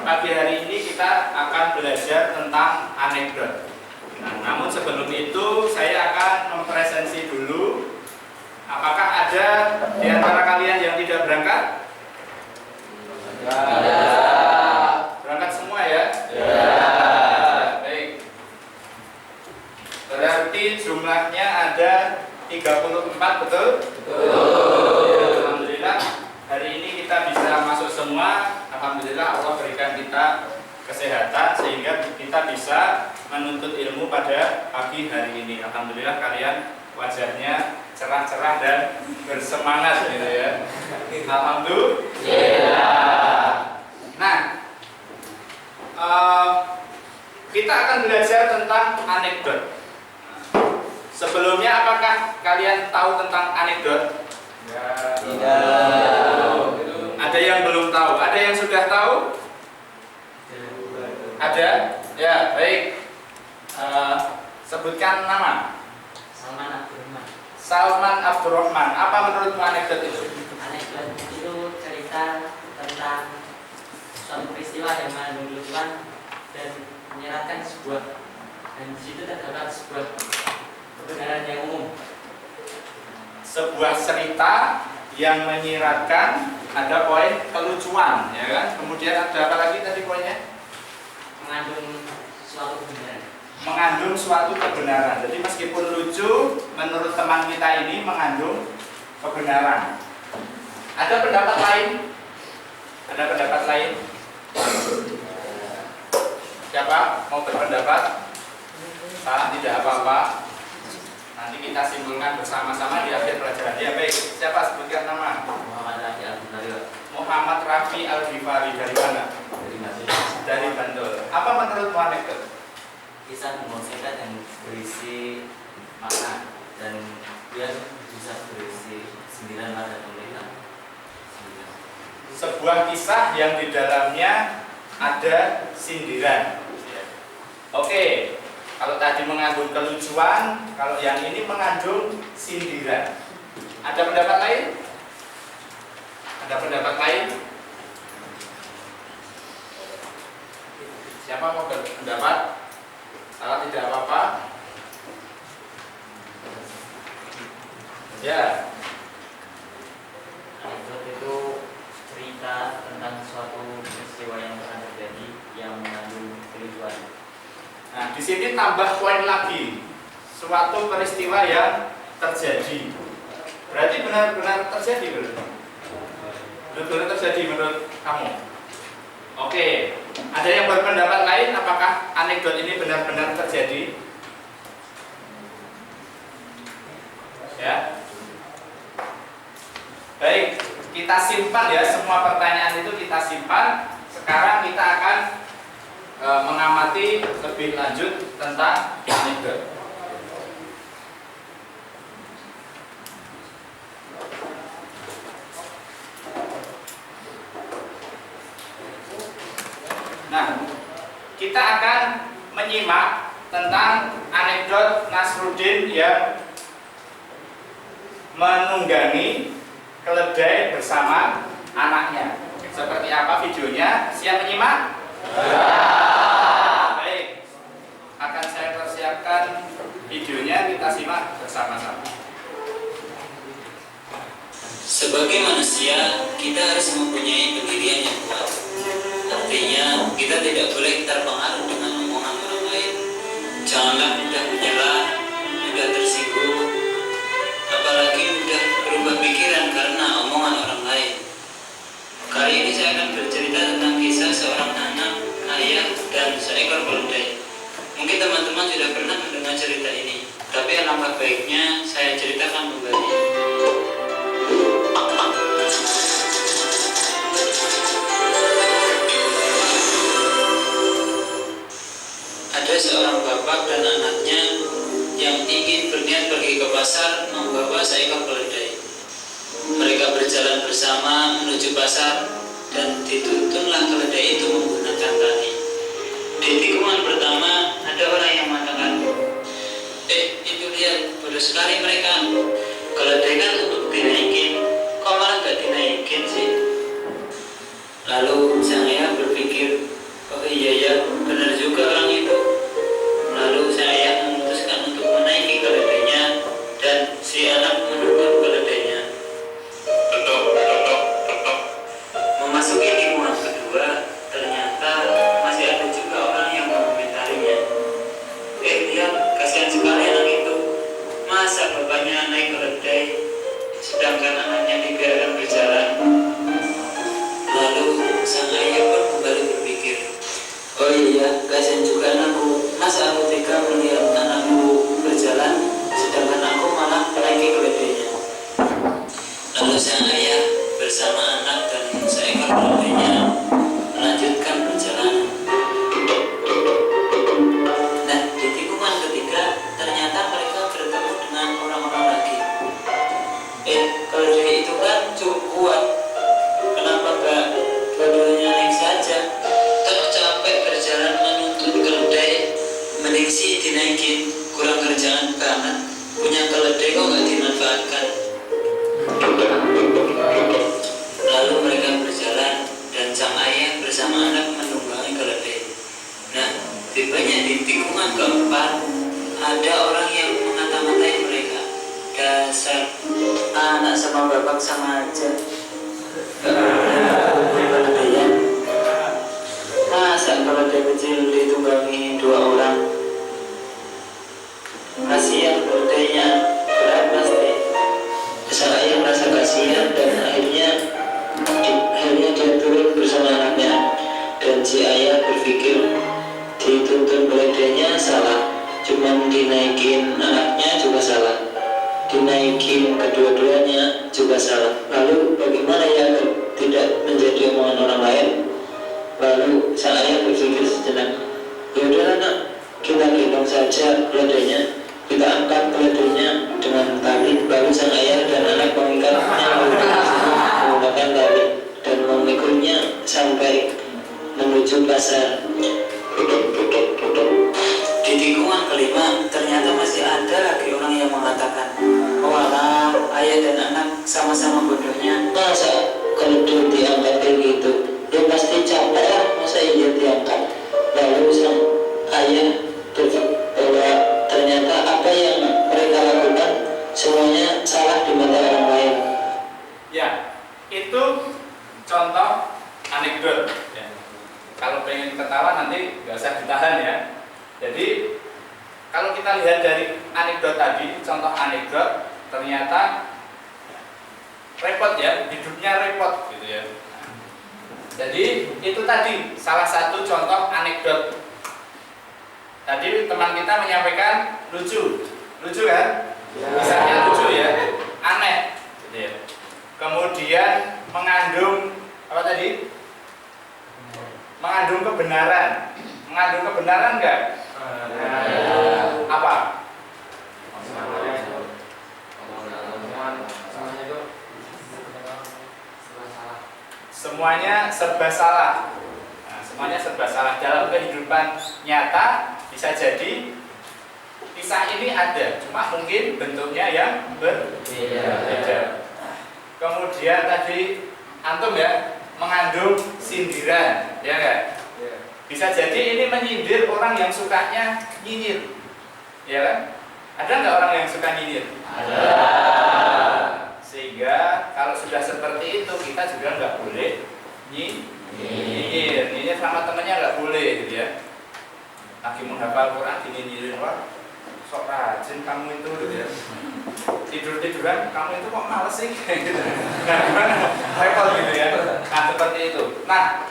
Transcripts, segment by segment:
pagi hari ini kita akan belajar tentang anekdot. Nah, namun sebelum itu saya akan mempresentasi dulu. Apakah ada di antara kalian yang tidak berangkat? Ya. Berangkat semua ya? Ya. Baik. Berarti jumlahnya ada 34, betul? Betul. Alhamdulillah hari ini kita bisa masuk semua. Alhamdulillah Allah berikan kita kesehatan sehingga kita bisa menuntut ilmu pada pagi hari ini. Alhamdulillah kalian wajahnya cerah-cerah dan bersemangat gitu ya. Alhamdulillah. Nah, kita akan belajar tentang anekdot. Sebelumnya apakah kalian tahu tentang anekdot? Ya. Tidak. Ada yang belum tahu? Ada yang sudah tahu? Ada? Ya, baik. Sebutkan nama. Salman Abdurrahman. Apa menurutmu anekdot itu? Anekdot itu cerita tentang suatu peristiwa yang mengandung lucuan dan menyeratkan dan di situ terdapat sebuah kebenaran yang umum. Sebuah cerita yang menyiratkan, ada poin kelucuan, ya kan? Kemudian ada apa lagi tadi poinnya? Mengandung suatu kebenaran. Mengandung suatu kebenaran. Jadi meskipun lucu, menurut teman kita ini mengandung kebenaran. Ada pendapat lain? Ada pendapat lain? Siapa mau berpendapat? Salah, tidak apa-apa. Nanti kita simpulkan bersama-sama di akhir pelajaran. Ya baik, siapa sebutkan nama? Muhammad Rafi Al-Ghifari. Dari mana? Dari Bantul. Apa menurutmu anekdot? Kisah mengusahakan yang berisi makna dan dia bisa berisi sindiran pada pemerintah. Sebuah kisah yang di dalamnya ada sindiran. Oke, kalau tadi mengandung kelucuan, kalau yang ini mengandung sindiran. Ada pendapat lain? Ada pendapat lain? Siapa mau berpendapat? Salah tidak apa-apa. Ya. Anekdot itu cerita tentang suatu peristiwa yang pernah terjadi yang mengandung kelucuan. Nah, di sini tambah poin lagi. Suatu peristiwa yang terjadi. Berarti benar-benar terjadi, benar-benar terjadi menurut kamu. Oke, ada yang berpendapat lain? Apakah anekdot ini benar-benar terjadi? Ya. Baik, kita simpan ya semua pertanyaan itu kita simpan. Sekarang kita akan mengamati lebih lanjut tentang anekdot. Nah, kita akan menyimak tentang anekdot Nasruddin yang menunggangi keledai bersama anaknya. Seperti apa videonya? Siap menyimak? Ya. Baik, akan saya persiapkan videonya, kita simak bersama-sama. Sebagai manusia, kita harus mempunyai pendirian yang kuat. Artinya, kita tidak boleh terpengaruh dengan omongan orang lain. Janganlah mudah menyerah, mudah tersinggung, apalagi mudah berubah pikiran karena omongan orang lain. Kali ini saya akan bercerita tentang kisah seorang anak, ayah, dan seekor keledai. Mungkin teman-teman sudah pernah mendengar cerita ini, tapi alangkah baiknya saya ceritakan kembali. Ada seorang bapak dan anaknya yang ingin berniat pergi ke pasar membawa seekor keledai. Mereka berjalan bersama menuju pasar dan dituntunlah keledai itu menggunakan tali. Di tikungan pertama ada orang yang mengatakan, itu lihat, bodoh sekali mereka. Keledai kan untuk dinaikin, kok malah gak dinaikin sih? Lalu sang ayah berpikir, tikungan keempat, ada orang yang mengata-ngatai mereka. Dasar anak sama bapak sama aja. Kemudian, masa kalau dia kecil ditunggangi 2 orang? Kasihan keledainya, berat pasti. Sang ayah merasa kasihan dan akhirnya dia turun bersama anaknya. Dan si ayah berpikir dituntun keledainya salah, cuman dinaikin anaknya juga salah, dinaikin kedua-duanya juga salah. Lalu bagaimana ya tidak menjadi omongan orang lain? Lalu sang ayah berpikir sejenak, yaudahlah nak, kita gendong saja keledainya, kita angkat keledainya dengan tali. Lalu sang ayah dan anak mengikatnya menggunakan tali dan memikulnya sampai menuju pasar. Di tikungan kelima, ternyata masih ada lagi orang yang mengatakan, walah, ayah dan anak sama-sama bodohnya. Masa keledai diangkat kayak gitu? Ya pasti capek lah, masa iya diangkat. Lalu sang ayah berpikir bahwa ternyata apa yang mereka lakukan semuanya salah di mata orang lain. Ya, itu contoh anekdot. Ya. Kalau pengen ketawa nanti nggak usah ditahan ya. Jadi kalau kita lihat dari anekdot tadi, contoh anekdot, ternyata repot ya, hidupnya repot gitu ya. Jadi itu tadi salah satu contoh anekdot. Tadi teman kita menyampaikan lucu kan? Misalnya lucu ya, aneh gitu ya. Kemudian mengandung apa tadi? Mengandung kebenaran. Mengandung kebenaran enggak? Apa? Semuanya serba salah. Nah, semuanya serba salah dalam kehidupan nyata. Bisa jadi kisah ini ada, cuma mungkin bentuknya yang berbeda. Kemudian tadi antum ya, mengandung sindiran, ya enggak? Bisa jadi ini menyindir orang yang sukanya nyinyir, ya kan? Ada nggak orang yang suka nyinyir? Ada. Sehingga kalau sudah seperti itu kita juga nggak boleh nyinyir sama temannya nggak boleh, gitu ya. Lagi menghafal Quran dinyinyirin, wah sok rajin kamu itu, gitu ya. Tidur-tiduran kamu itu kok males sih, gitu. Nah, gimana? Repot gitu ya. Nah seperti itu. Nah,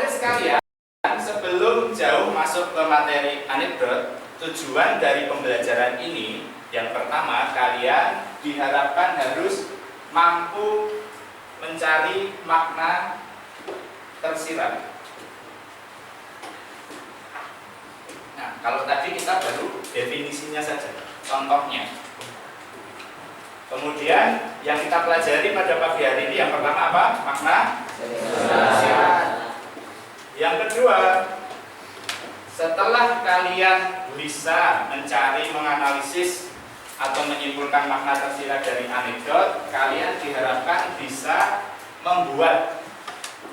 sekalian. Sebelum jauh masuk ke materi anekdot, tujuan dari pembelajaran ini yang pertama, kalian diharapkan harus mampu mencari makna tersirat. Nah, kalau tadi kita baru definisinya saja, contohnya. Kemudian yang kita pelajari pada pagi hari ini yang pertama apa? Makna tersirat. Yang kedua, setelah kalian bisa mencari, menganalisis atau menyimpulkan makna tersirat dari anekdot, kalian diharapkan bisa membuat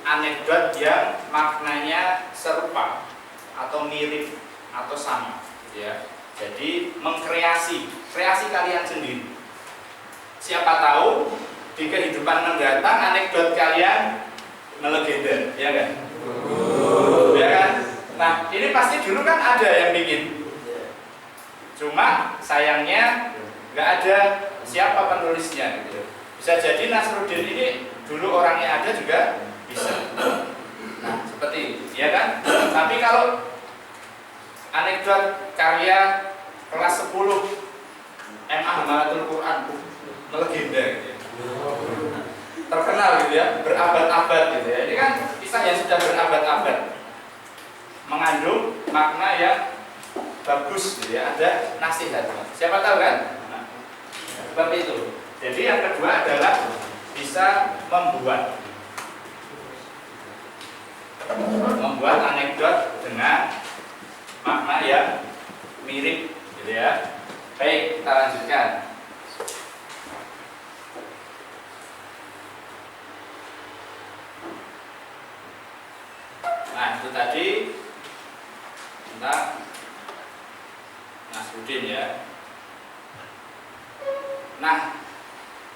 anekdot yang maknanya serupa atau mirip atau sama, ya. Jadi kreasi kalian sendiri. Siapa tahu di kehidupan mendatang anekdot kalian melegenda, ya kan? Ya kan? Nah, ini pasti dulu kan ada yang bikin. Cuma sayangnya nggak ada siapa penulisnya gitu. Bisa jadi Nasruddin ini dulu orangnya ada juga bisa. Nah, seperti itu, ya kan? Tapi kalau anekdot karya kelas 10 MA Hamalatul Quran melegenda gitu ya. Terkenal gitu ya, berabad-abad gitu ya. Ini kan kisah yang sudah berabad-abad, mengandung makna yang bagus gitu ya, ada nasihat. Siapa tahu kan? Nah, seperti itu. Jadi yang kedua adalah bisa membuat anekdot dengan makna yang mirip gitu ya. Baik, kita lanjutkan. Nah, itu tadi tentang Nasruddin ya. Nah,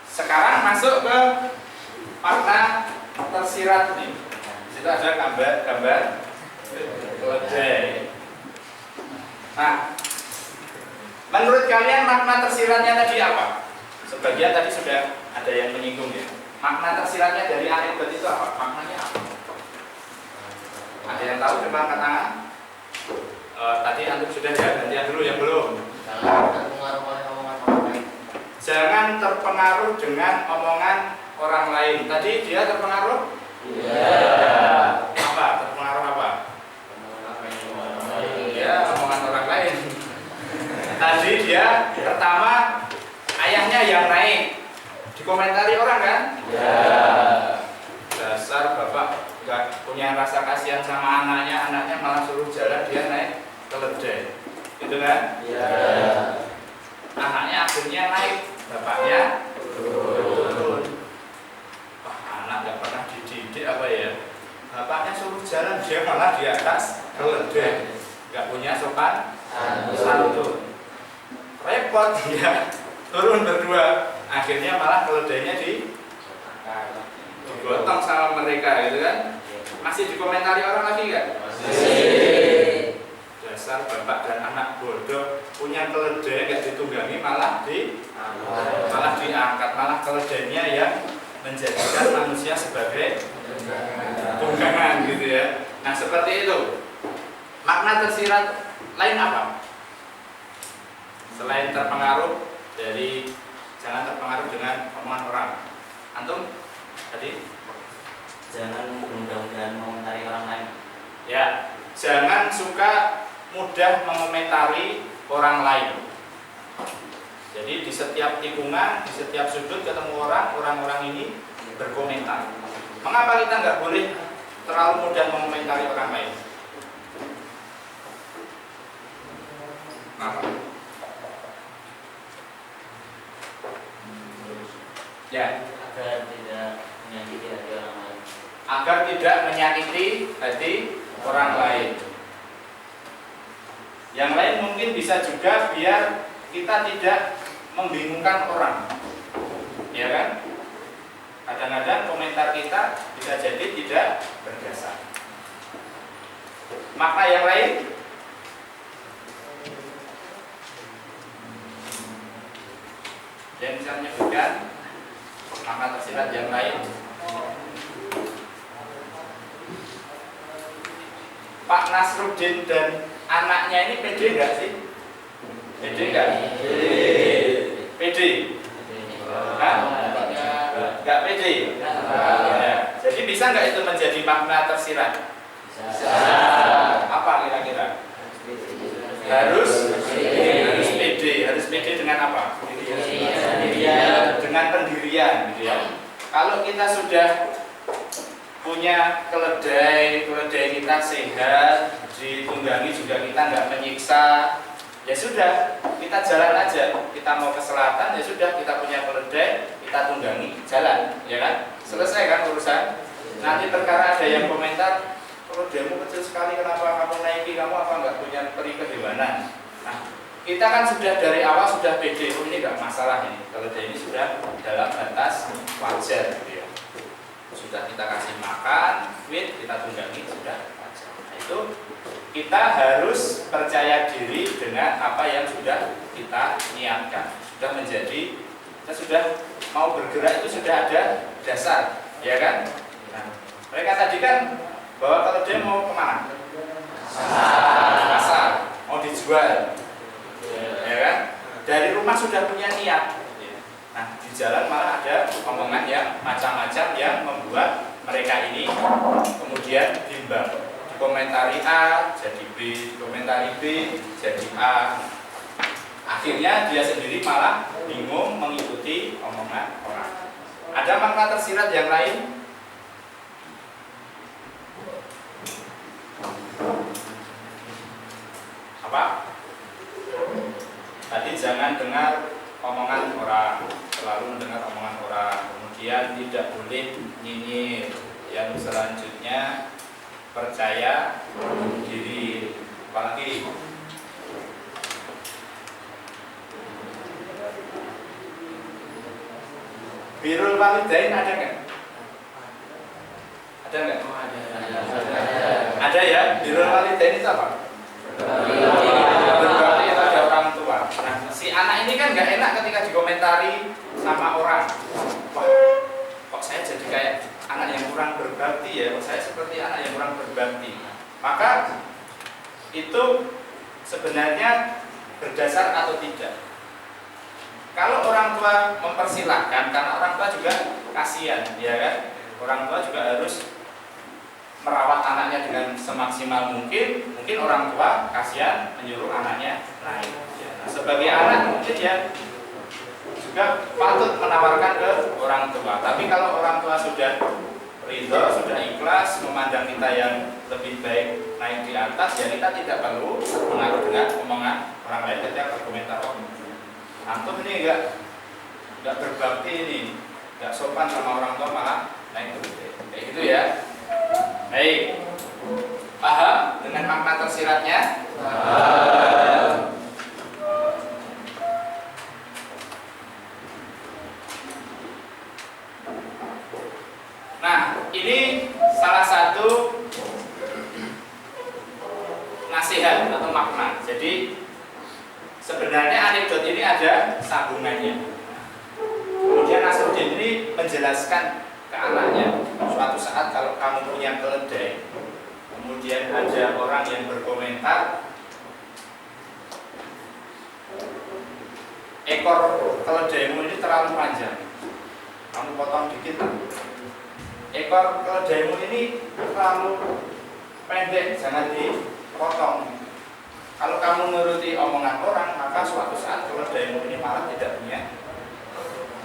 sekarang masuk ke makna tersirat nih. Di situ ada gambar keledai. Nah, menurut kalian makna tersiratnya tadi apa? Sebagian tadi sudah ada yang menyinggung ya. Makna tersiratnya dari anekdot itu apa? Maknanya apa? Ada yang tahu? Coba angkat tangan. Tadi antum sudah ya, gantian dulu yang belum. Jangan terpengaruh dengan omongan orang lain. Tadi dia terpengaruh? Iya. Apa? Terpengaruh apa? Ya, omongan orang lain. Tadi dia pertama ayahnya yang naik. Dikomentari orang kan? Iya. Dasar bapak nggak punya rasa kasihan sama anaknya malah suruh jalan, dia naik keledai. Gitu kan? Iya. Anaknya akhirnya naik, bapaknya turun. Wah, anak nggak pernah dididik apa ya? Bapaknya suruh jalan, dia malah di atas keledai. Nggak punya sopan santun. Repot dia, turun berdua. Akhirnya malah keledainya digotong sama mereka, gitu kan? Masih dikomentari orang lagi kan? Masih. Dasar bapak dan anak bodoh, punya keledai nggak ditunggangi malah diangkat, malah keledainya yang menjadikan manusia sebagai tunggangan gitu ya. Nah seperti itu. Makna tersirat lain apa? Selain terpengaruh dari jangan terpengaruh dengan omongan orang. Antum tadi Jangan mudah-mudahan mengomentari orang lain. ya, jangan suka mudah mengomentari orang lain. Jadi di setiap tikungan, di setiap sudut ketemu orang-orang ini berkomentar. Mengapa kita nggak boleh terlalu mudah mengomentari orang lain? Kenapa? Ya, Agar tidak menyakiti hati orang lain. agar tidak menyakiti hati orang lain. Yang lain mungkin bisa juga biar kita tidak membingungkan orang, ya kan? Kadang-kadang komentar kita bisa jadi tidak berdasar. Makna yang lain, yang bisa menyebutkan makna tersirat yang lain. Pak Nasruddin dan anaknya ini pede nggak sih? Pede nggak? Pede. Hah? Nggak pede. Ya. Jadi bisa nggak itu menjadi makna tersirat? Bisa. Apa kira-kira? Harus pede. Harus pede dengan apa? Dengan pendirian, gitu ya. Kalau kita sudah punya keledai kita sehat, ditunggangi juga kita nggak menyiksa, ya sudah, kita jalan aja. Kita mau ke selatan, ya sudah, kita punya keledai, kita tunggangi, jalan, ya kan? Selesai kan urusan. Nanti perkara ada yang komentar, keledaimu kecil sekali, kenapa kamu naiki, kamu apa nggak punya peri kehewanan? Nah, kita kan sudah dari awal sudah pede, ini nggak masalah ini, keledai ini sudah dalam batas wajar, gitu ya. Sudah kita kasih makan, feed, kita tunggangi, sudah wajar. Nah, itu kita harus percaya diri dengan apa yang sudah kita niatkan. Sudah menjadi, kita sudah mau bergerak itu sudah ada dasar, ya kan? Nah, mereka tadi kan bahwa kalau dia mau kemana? Pasar, mau dijual, ya kan? Dari rumah sudah punya niat. Nah, di jalan malah ada omongan yang macam-macam yang membuat mereka ini kemudian bimbang. Dikomentari A jadi B, dikomentari B jadi A. Akhirnya dia sendiri malah bingung mengikuti omongan orang. Ada makna tersirat yang lain? Apa? Tadi jangan dengar omongan orang, selalu mendengar omongan orang, kemudian tidak boleh nyinyir. Yang selanjutnya percaya diri. Apalagi walidain ada nggak? Ada nggak? Ada ya. Birrul walidain itu apa? Berbakti pada orang tua. Nah, si anak ini kan nggak enak ketika dikomentari sama orang. Wah, kok saya jadi kayak anak yang kurang berbakti ya? Kok saya seperti anak yang kurang berbakti? Maka itu sebenarnya berdasar atau tidak. Kalau orang tua mempersilahkan, karena orang tua juga kasihan, ya kan? Orang tua juga harus merawat anaknya dengan semaksimal mungkin. Mungkin orang tua kasihan menyuruh anaknya naik. Ya. Nah, sebagai anak mungkin ya juga patut menawarkan ke orang tua. Tapi kalau orang tua sudah ridho, sudah ikhlas memandang kita yang lebih baik naik di atas, ya kita tidak perlu mengaruh dengan omongan orang lain ketika berkomentar. Antum ini enggak berbakti ini, enggak sopan sama orang tua malah naik ke kayak gitu ya. Baik, paham dengan makna tersiratnya? Nah, ini salah satu nasihat atau makna. Jadi sebenarnya anekdot ini ada sambungannya. Kemudian Nasruddin ini menjelaskan ke anaknya, suatu saat kalau kamu punya keledai, kemudian ada orang yang berkomentar, ekor keledaimu ini terlalu panjang, kamu potong dikit. Ekor keledaimu ini terlalu pendek, jangan dipotong. Kalau kamu nuruti omongan orang, maka suatu saat keledaimu ini malah tidak punya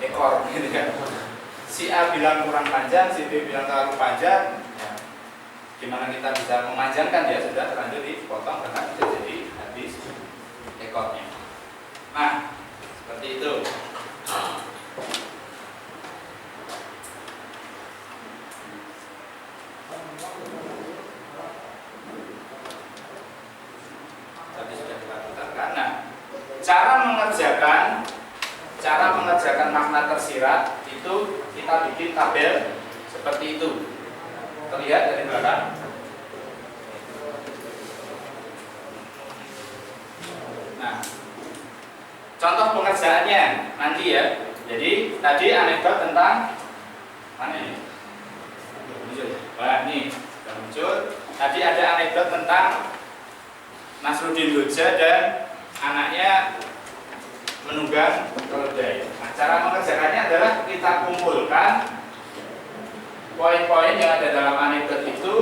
ekor, gitu kan? Si A bilang kurang panjang, si B bilang terlalu panjang. Ya. Gimana kita bisa memanjangkan, ya sudah terlanjur dipotong karena bisa jadi habis ekornya. Nah, seperti itu. Tadi sudah dilakukan. Nah, cara mengerjakan makna tersirat itu kita bikin tabel seperti itu. Terlihat dari belakang. Nah, contoh pengerjaannya nanti ya. Jadi tadi anekdot tentang mana ini? Muncul. Wah, ini sudah muncul. Tadi ada anekdot tentang Nasruddin Hoja dan anaknya menunggang keledai. Nah, cara mengerjakannya adalah kita kumpulkan poin-poin yang ada dalam anekdot itu,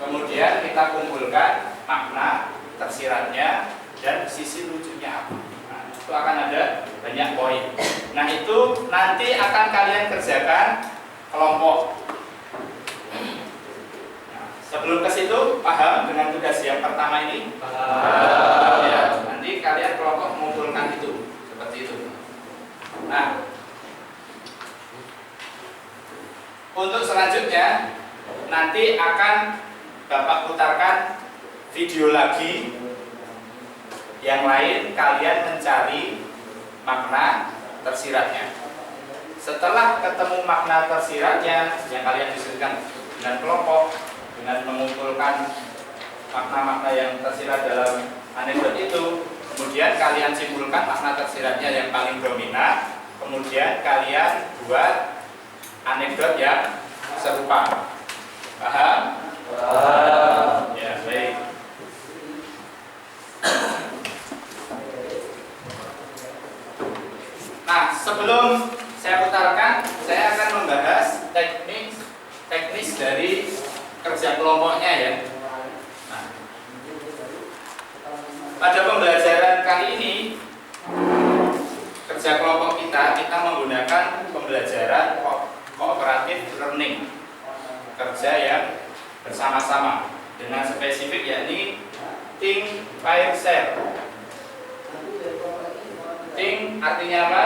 kemudian kita kumpulkan makna tersiratnya dan sisi lucunya apa. Nah, itu akan ada banyak poin. Nah, itu nanti akan kalian kerjakan kelompok. Nah, sebelum ke situ paham dengan tugas yang pertama ini? Paham. Ya, nanti kalian kelompok mengumpulkan itu seperti itu. Nah, untuk selanjutnya nanti akan Bapak putarkan video lagi yang lain, kalian mencari makna tersiratnya. Setelah ketemu makna tersiratnya yang kalian diskusikan dengan kelompok, dengan mengumpulkan makna-makna yang tersirat dalam anekdot itu, kemudian kalian simpulkan makna tersiratnya yang paling dominan, kemudian kalian buat anekdot yang serupa. Paham? Paham. Ya, baik. Nah, sebelum saya putarkan, saya akan membahas teknis dari kerja kelompoknya ya. Nah, pada pembelajaran kali ini kerja kelompok kita menggunakan pembelajaran cooperative learning, kerja yang bersama-sama dengan spesifik yakni think, pair, share. Think artinya apa?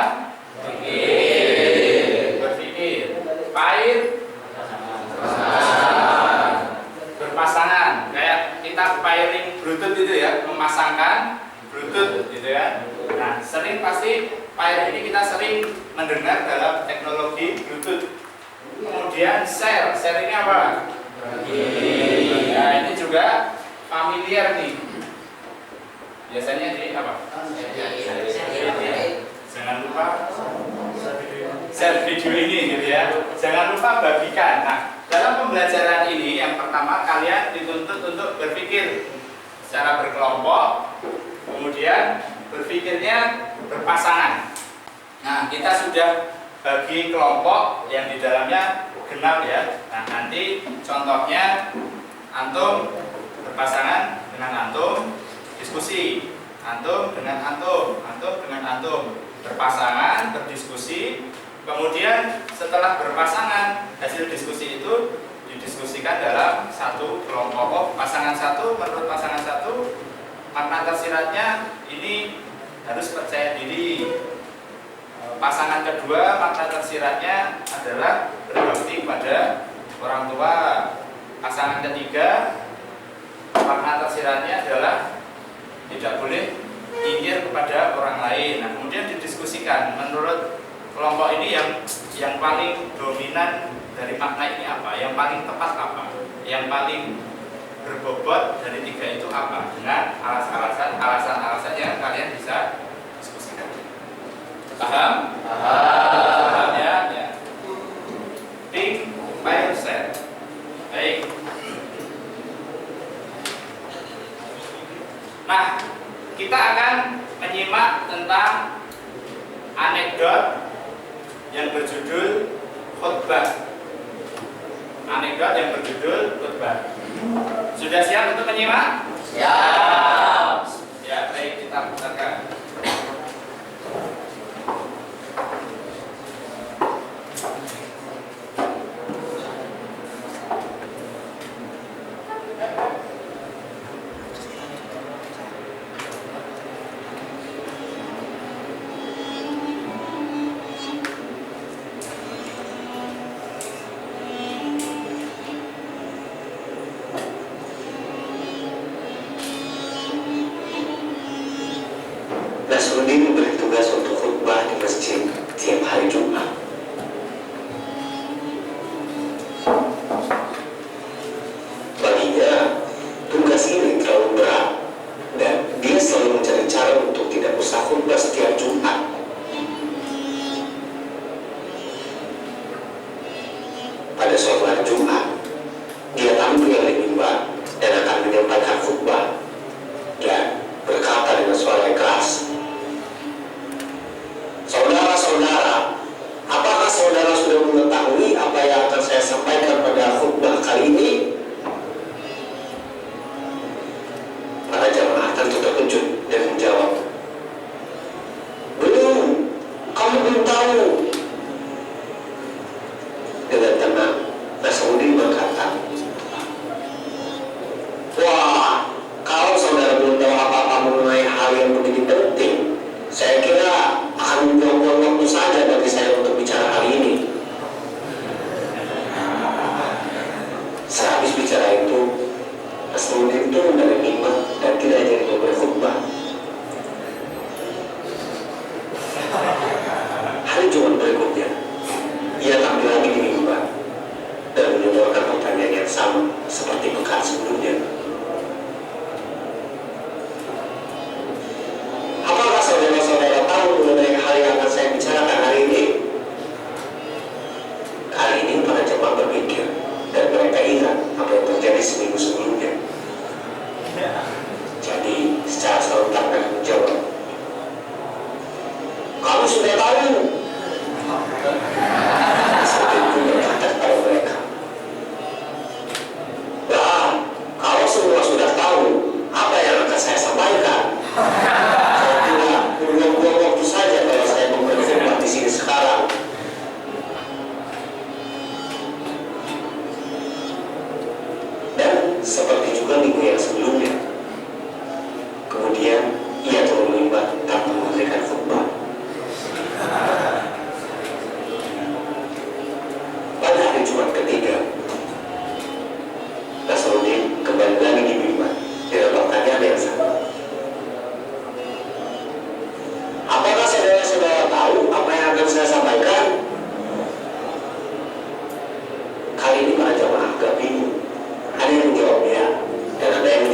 Berpikir. Pair berpasangan. Kayak kita pairing Bluetooth itu ya, memasangkan Bluetooth gitu ya. Nah, sering pasti file ini kita sering mendengar dalam teknologi Bluetooth. Kemudian share ini apa? Nah, ini juga familiar nih. Biasanya di apa? Jangan lupa share video ini gitu ya. Jangan lupa bagikan. Nah, dalam pembelajaran ini yang pertama kalian dituntut untuk berpikir secara berkelompok, kemudian berpikirnya berpasangan. Nah, kita sudah bagi kelompok yang di dalamnya genap ya. Nah, nanti contohnya antum berpasangan dengan antum, diskusi. Antum dengan antum, antum dengan antum, berpasangan, berdiskusi. Kemudian setelah berpasangan, hasil diskusi itu didiskusikan dalam satu kelompok. Oh, pasangan satu, menurut pasangan satu, makna tersiratnya ini harus percaya diri. Pasangan kedua, makna tersiratnya adalah berbakti kepada orang tua. Pasangan ketiga, makna tersiratnya adalah tidak boleh nyinyir kepada orang lain. Nah, kemudian didiskusikan menurut kelompok ini yang paling dominan dari makna ini apa? Yang paling tepat apa? Yang paling berbobot dari tiga itu apa? Dengan alasan-alasan yang kalian bisa diskusikan. Paham? Paham ya? Ya. Think, file, share. Baik. Nah, kita akan menyimak tentang anekdot yang berjudul khutbah. Anekdot yang berjudul khutbah. Sudah siap untuk menyimak? Siap. Ya, baik, kita putarkan. Nasruddin diberi tugas untuk khutbah di masjid tiap hari Jumat. Baginya, tugas ini terlalu berat dan dia selalu mencari cara untuk tidak usah khutbah setiap Jumat. Pada suatu hari Jumat, dia tampil di mimbar dan akan menyampaikan khutbah dan berkata dengan suara yang keras, "Saudara-saudara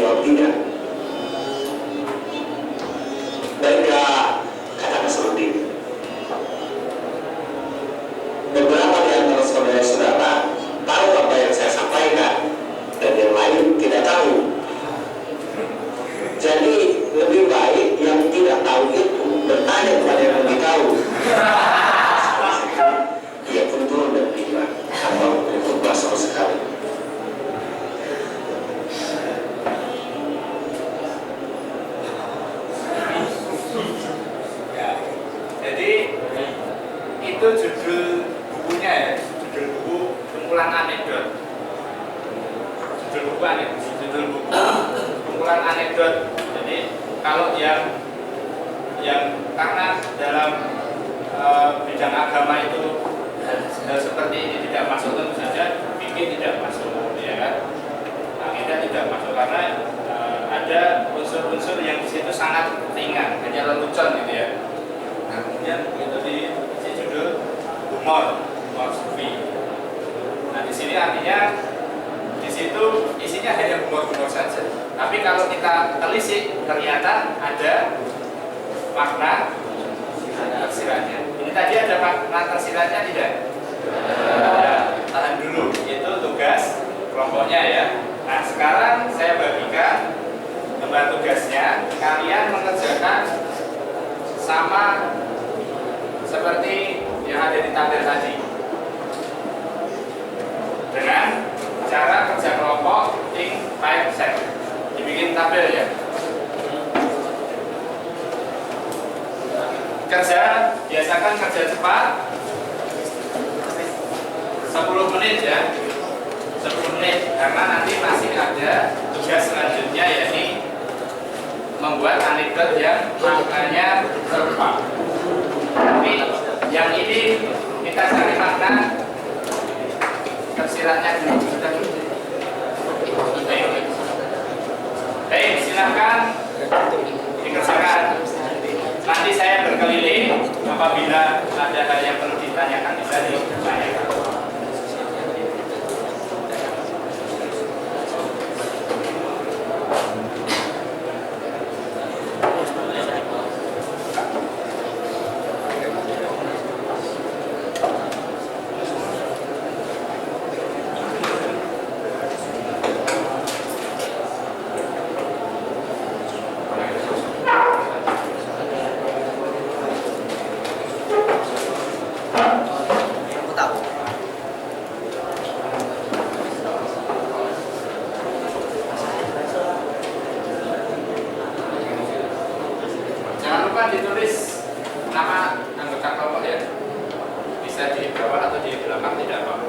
jawab tidak. Baiklah, kata Nasruddin. Beberapa di antara saudara-saudara tahu apa yang saya sampaikan, dan yang lain tidak tahu. Jadi lebih baik yang tidak tahu itu bertanya kepada yang lebih tahu. Dia pun turun dan bilang, atau berubah sama sekali. Ya, jadi itu judul bukunya ya, judul buku kumpulan anekdot. Judul buku kumpulan anekdot. Jadi kalau yang karena dalam bidang agama itu hal seperti ini tidak masuk, tentu saja fikih tidak masuk, ya kan? Akidah tidak masuk karena ada unsur-unsur yang di situ sangat ringan, hanya lelucon gitu ya. Nah, kemudian itu di judul humor sufi. Nah, di sini artinya di situ isinya hanya humor saja. Tapi kalau kita telisik ternyata ada makna tersiratnya. Ini tadi ada makna tersiratnya tidak? Tahan dulu, itu tugas kelompoknya ya. Nah, sekarang saya bagikan lembar tugasnya. Kalian mengerjakan sama seperti yang ada di tabel tadi, dengan cara kerja kelompok think, type, set. Dibikin tabel ya. Kerja, biasakan kerja cepat 10 menit ya, 10 menit, karena nanti masih ada tugas selanjutnya, yakni membuat anekdot yang maknanya serupa. Tapi yang ini kita cari makna tersiratnya dulu. Baik, silahkan dikerjakan. Nanti saya berkeliling, apabila ada hal yang perlu ditanyakan bisa ditanyakan. Ditulis nama anggota kelompok ya, bisa di bawah atau di belakang, tidak apa-apa.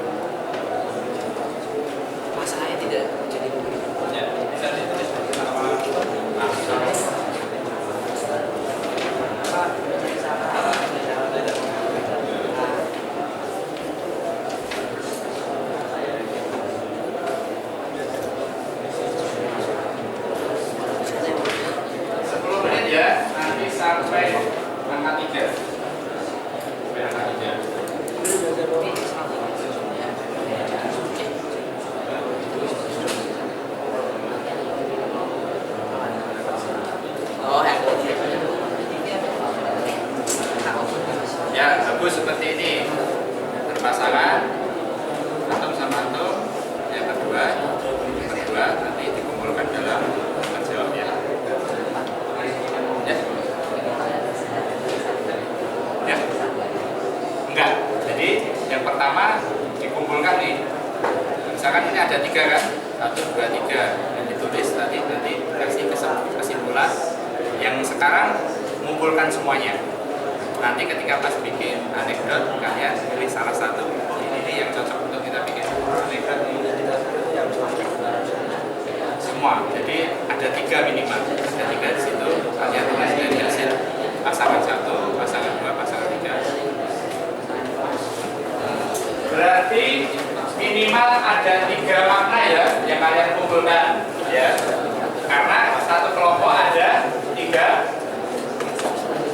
Masalahnya tidak jadi Ya, bisa ditulis nama sampai angka 3. Sampai angka 3. Oh, ya, bagus seperti ini. Berpasangan atom sama atom. Yang kedua nanti dikumpulkan dalam menjawab ya. Enggak. Jadi yang pertama dikumpulkan nih. Misalkan ini ada 3 kan? 1, 2, 3 yang ditulis nanti kasih kesimpulan. Yang sekarang mengumpulkan semuanya. Nanti ketika pas bikin anekdot kalian pilih salah satu. Ini yang cocok untuk kita bikin anekdot ini. Semua. Jadi ada 3 minimal. Ada 3 di situ. Kalian tulis dari hasil pasangan 1, pasangan 2, pasangan 3. Berarti minimal ada 3 makna ya yang kalian kumpulkan ya. Karena satu kelompok ada 3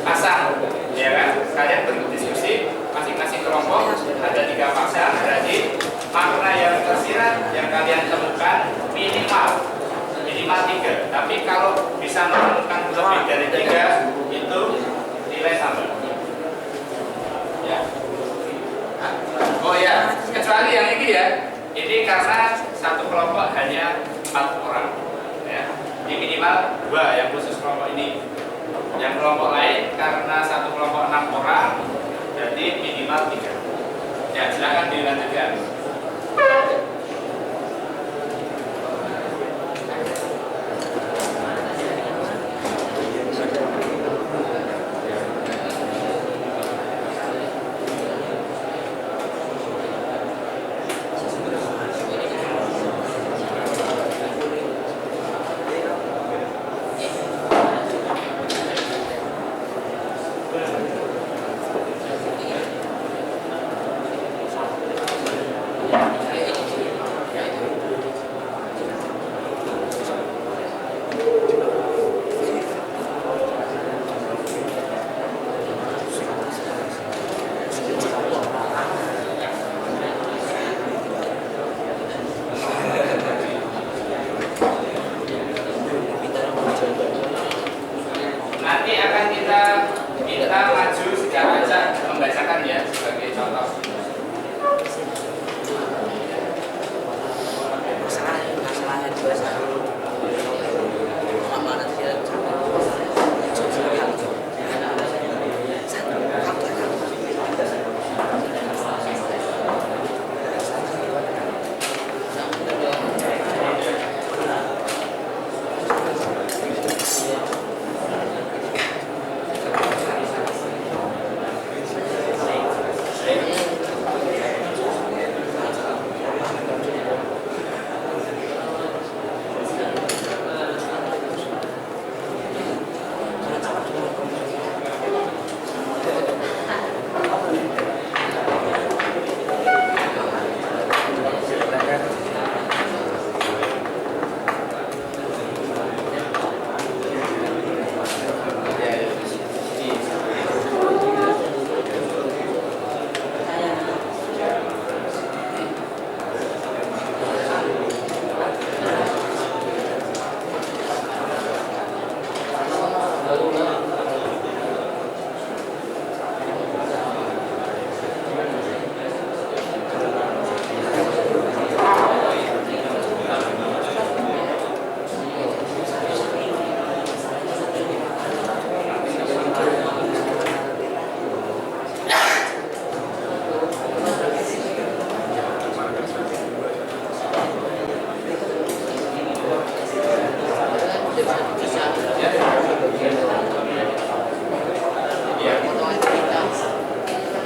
pasang, ya kan? Kalian berdiskusi masing-masing kelompok ada 3 pasang. Berarti makna yang tersirat yang kalian temukan minimal 3. Tapi kalau bisa menemukan lebih dari 3 itu nilai tambah. Ya. Oh ya, kecuali yang ini ya. Ini karena satu kelompok hanya 4 orang. Ya. Ini minimal 2 yang khusus kelompok ini. Yang kelompok lain karena satu kelompok 6 orang, jadi minimal 3. Ya, silakan dilanjutkan. Nanti akan kita minta maju secara acak membacakan ya sebagai contoh. Masalahnya juga satu. Mana dia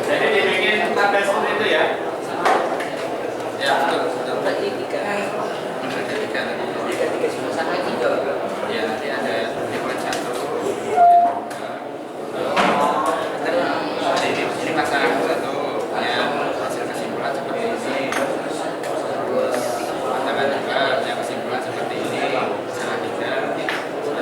Jadi dibikin tabel seperti itu ya. Ya, betul. berarti tiga sampai 3. Ya, nanti ada tipe 1. Ini pasangan 1 yang hasil kesimpulan seperti ini. Pasangan 2 yang kesimpulan seperti ini. Pasangan 3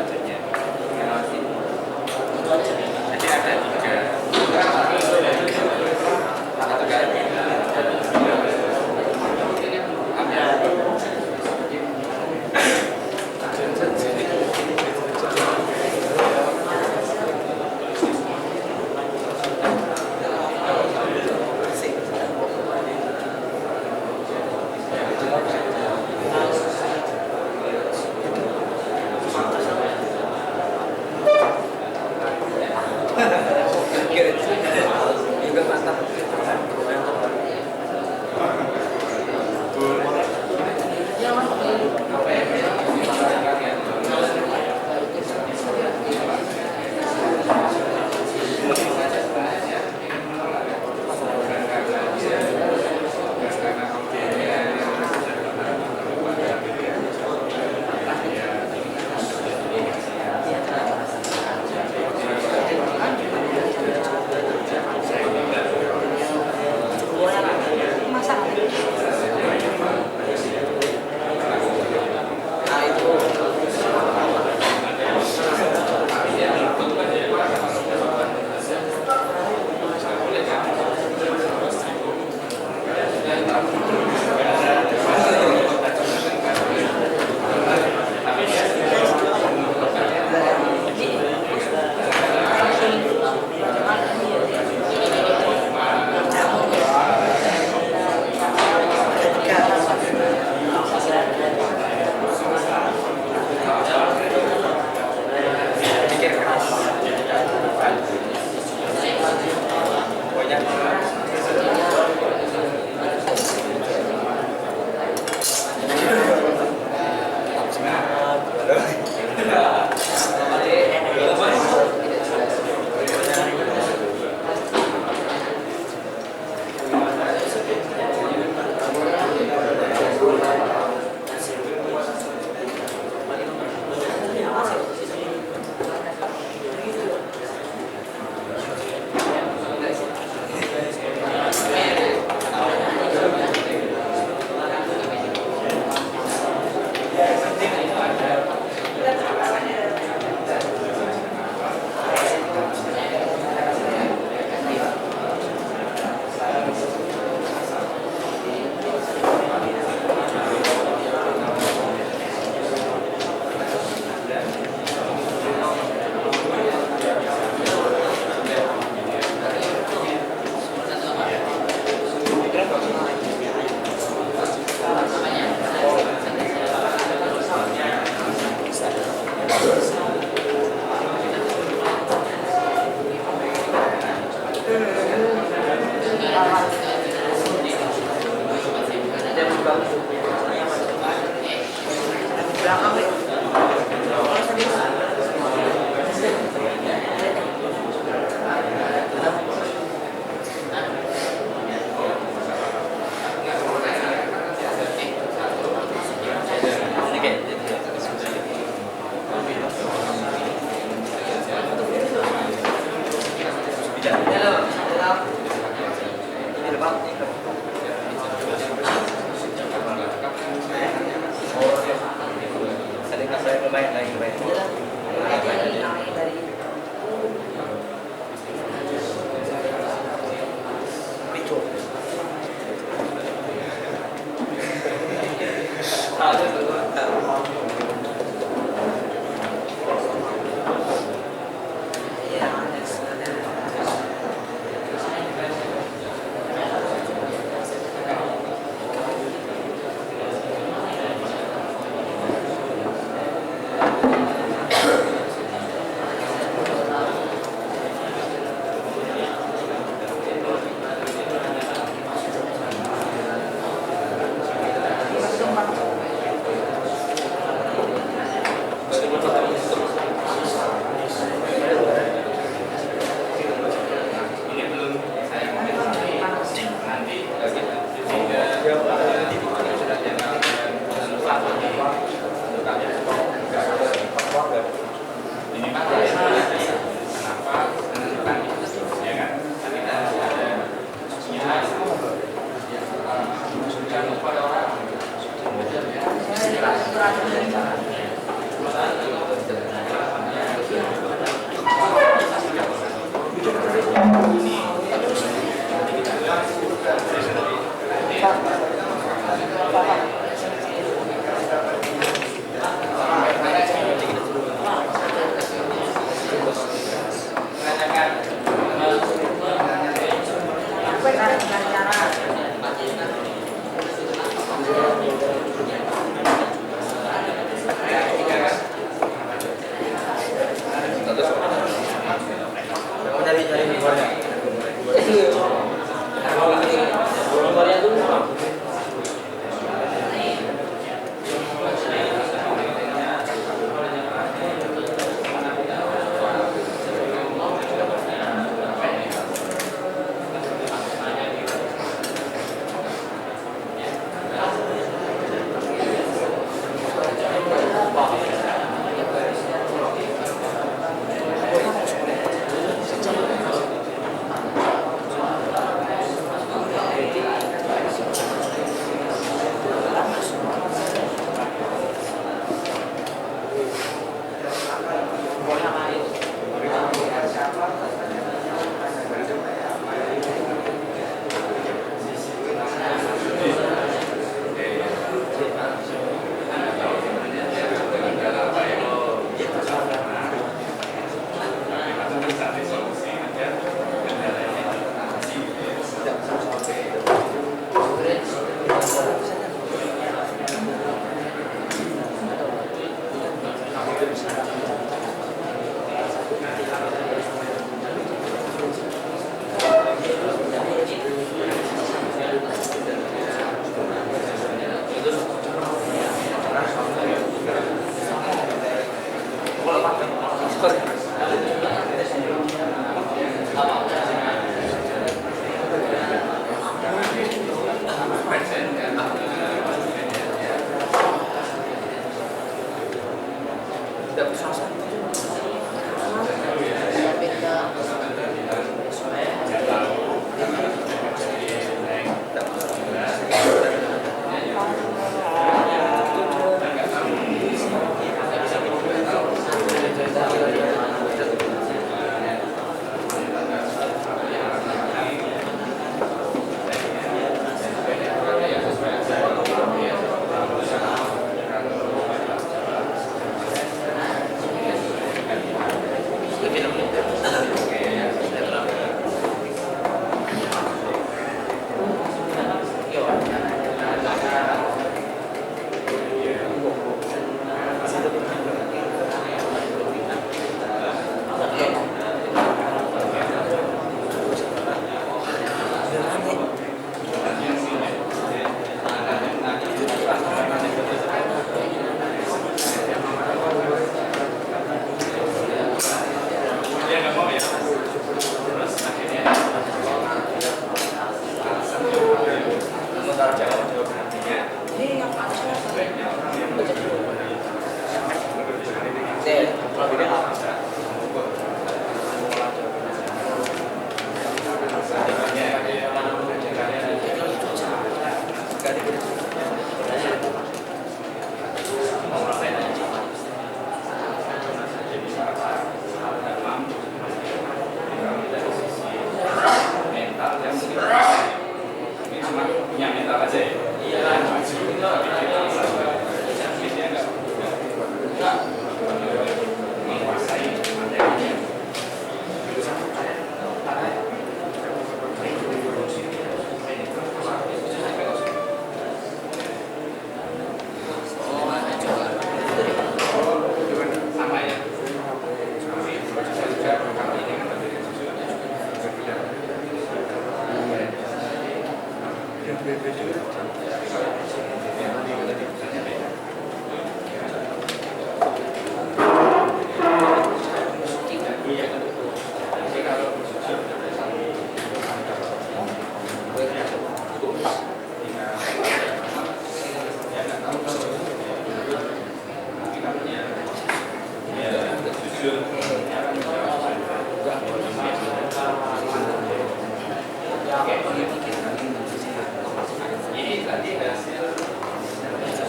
Ini tadi hasil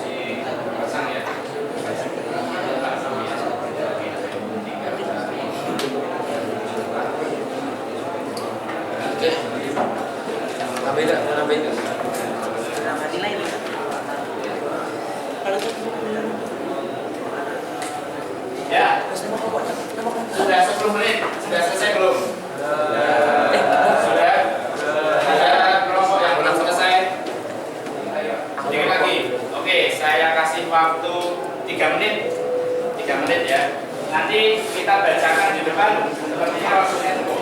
si pasang ya. Berapa nilai ini? Kalau Ya, sudah 10 menit, sudah selesai belum? Sudah. Ada kelompok yang belum selesai. Sedikit lagi. Oke, saya kasih waktu 3 menit. 3 menit ya. Nanti kita bacakan di depan sepertinya waktunya cukup.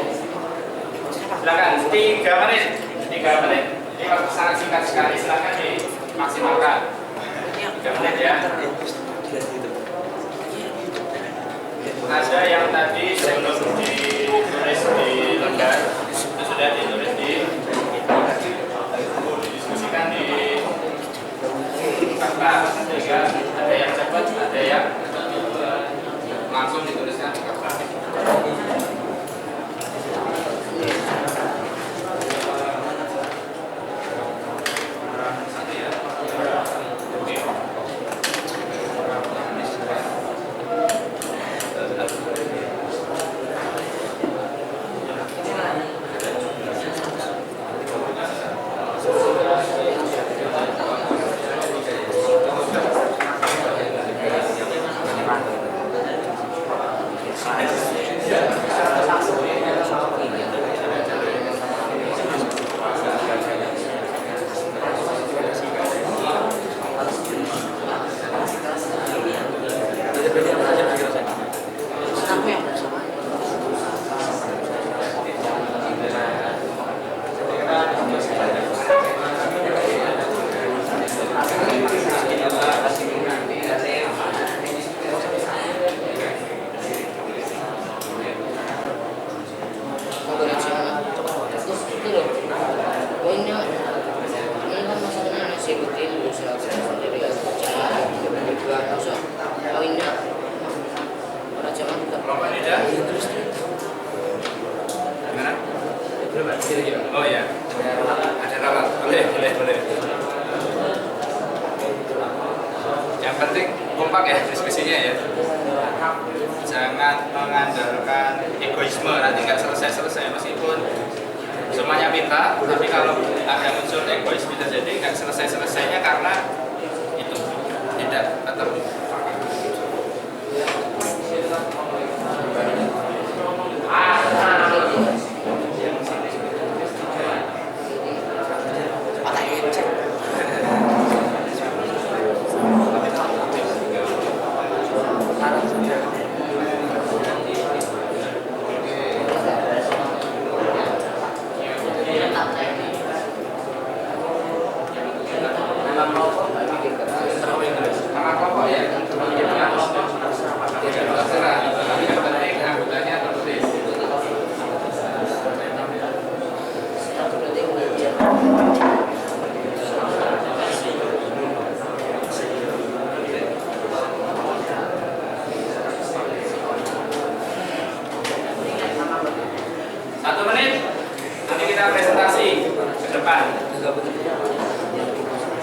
Silakan 3 menit. 3 menit. Ini waktu sangat singkat sekali. Silakan dimaksimalkan. 3 menit ya. Ada yang tadi sebelum ditulis di lembar itu sudah ditulis didiskusikan di kertas, sehingga ada yang cepat, ada yang langsung dituliskan di kertas. Kelompok ini dah. Gimana? Oh ya, ada rapat. Boleh. Yang penting kompak ya diskusinya ya. Jangan mengandalkan egoisme, nanti nggak selesai meskipun semuanya minta, tapi kalau ada unsur egois bisa jadi nggak selesainya karena itu tidak tetap.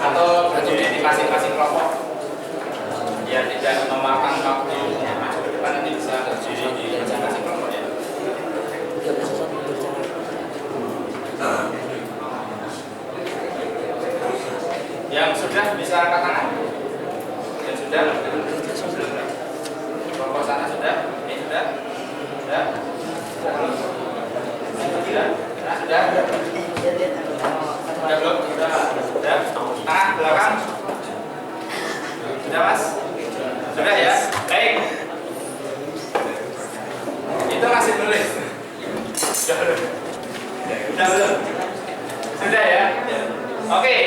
Atau berdiri di masing-masing kelompok biar tidak memakan waktu maju ke depan, nanti bisa berdiri di masing-masing kelompok ya. Yang sudah bisa angkat tangan? Yang sudah? Kelompok sana sudah? Ini sudah? Sudah? Sudah? Sudah? Sudah belum? Sudah? Tengah, belakang? Sudah mas? Sudah ya? Baik. Itu masih tulis. Sudah belum? Sudah belum? Sudah ya? Oke.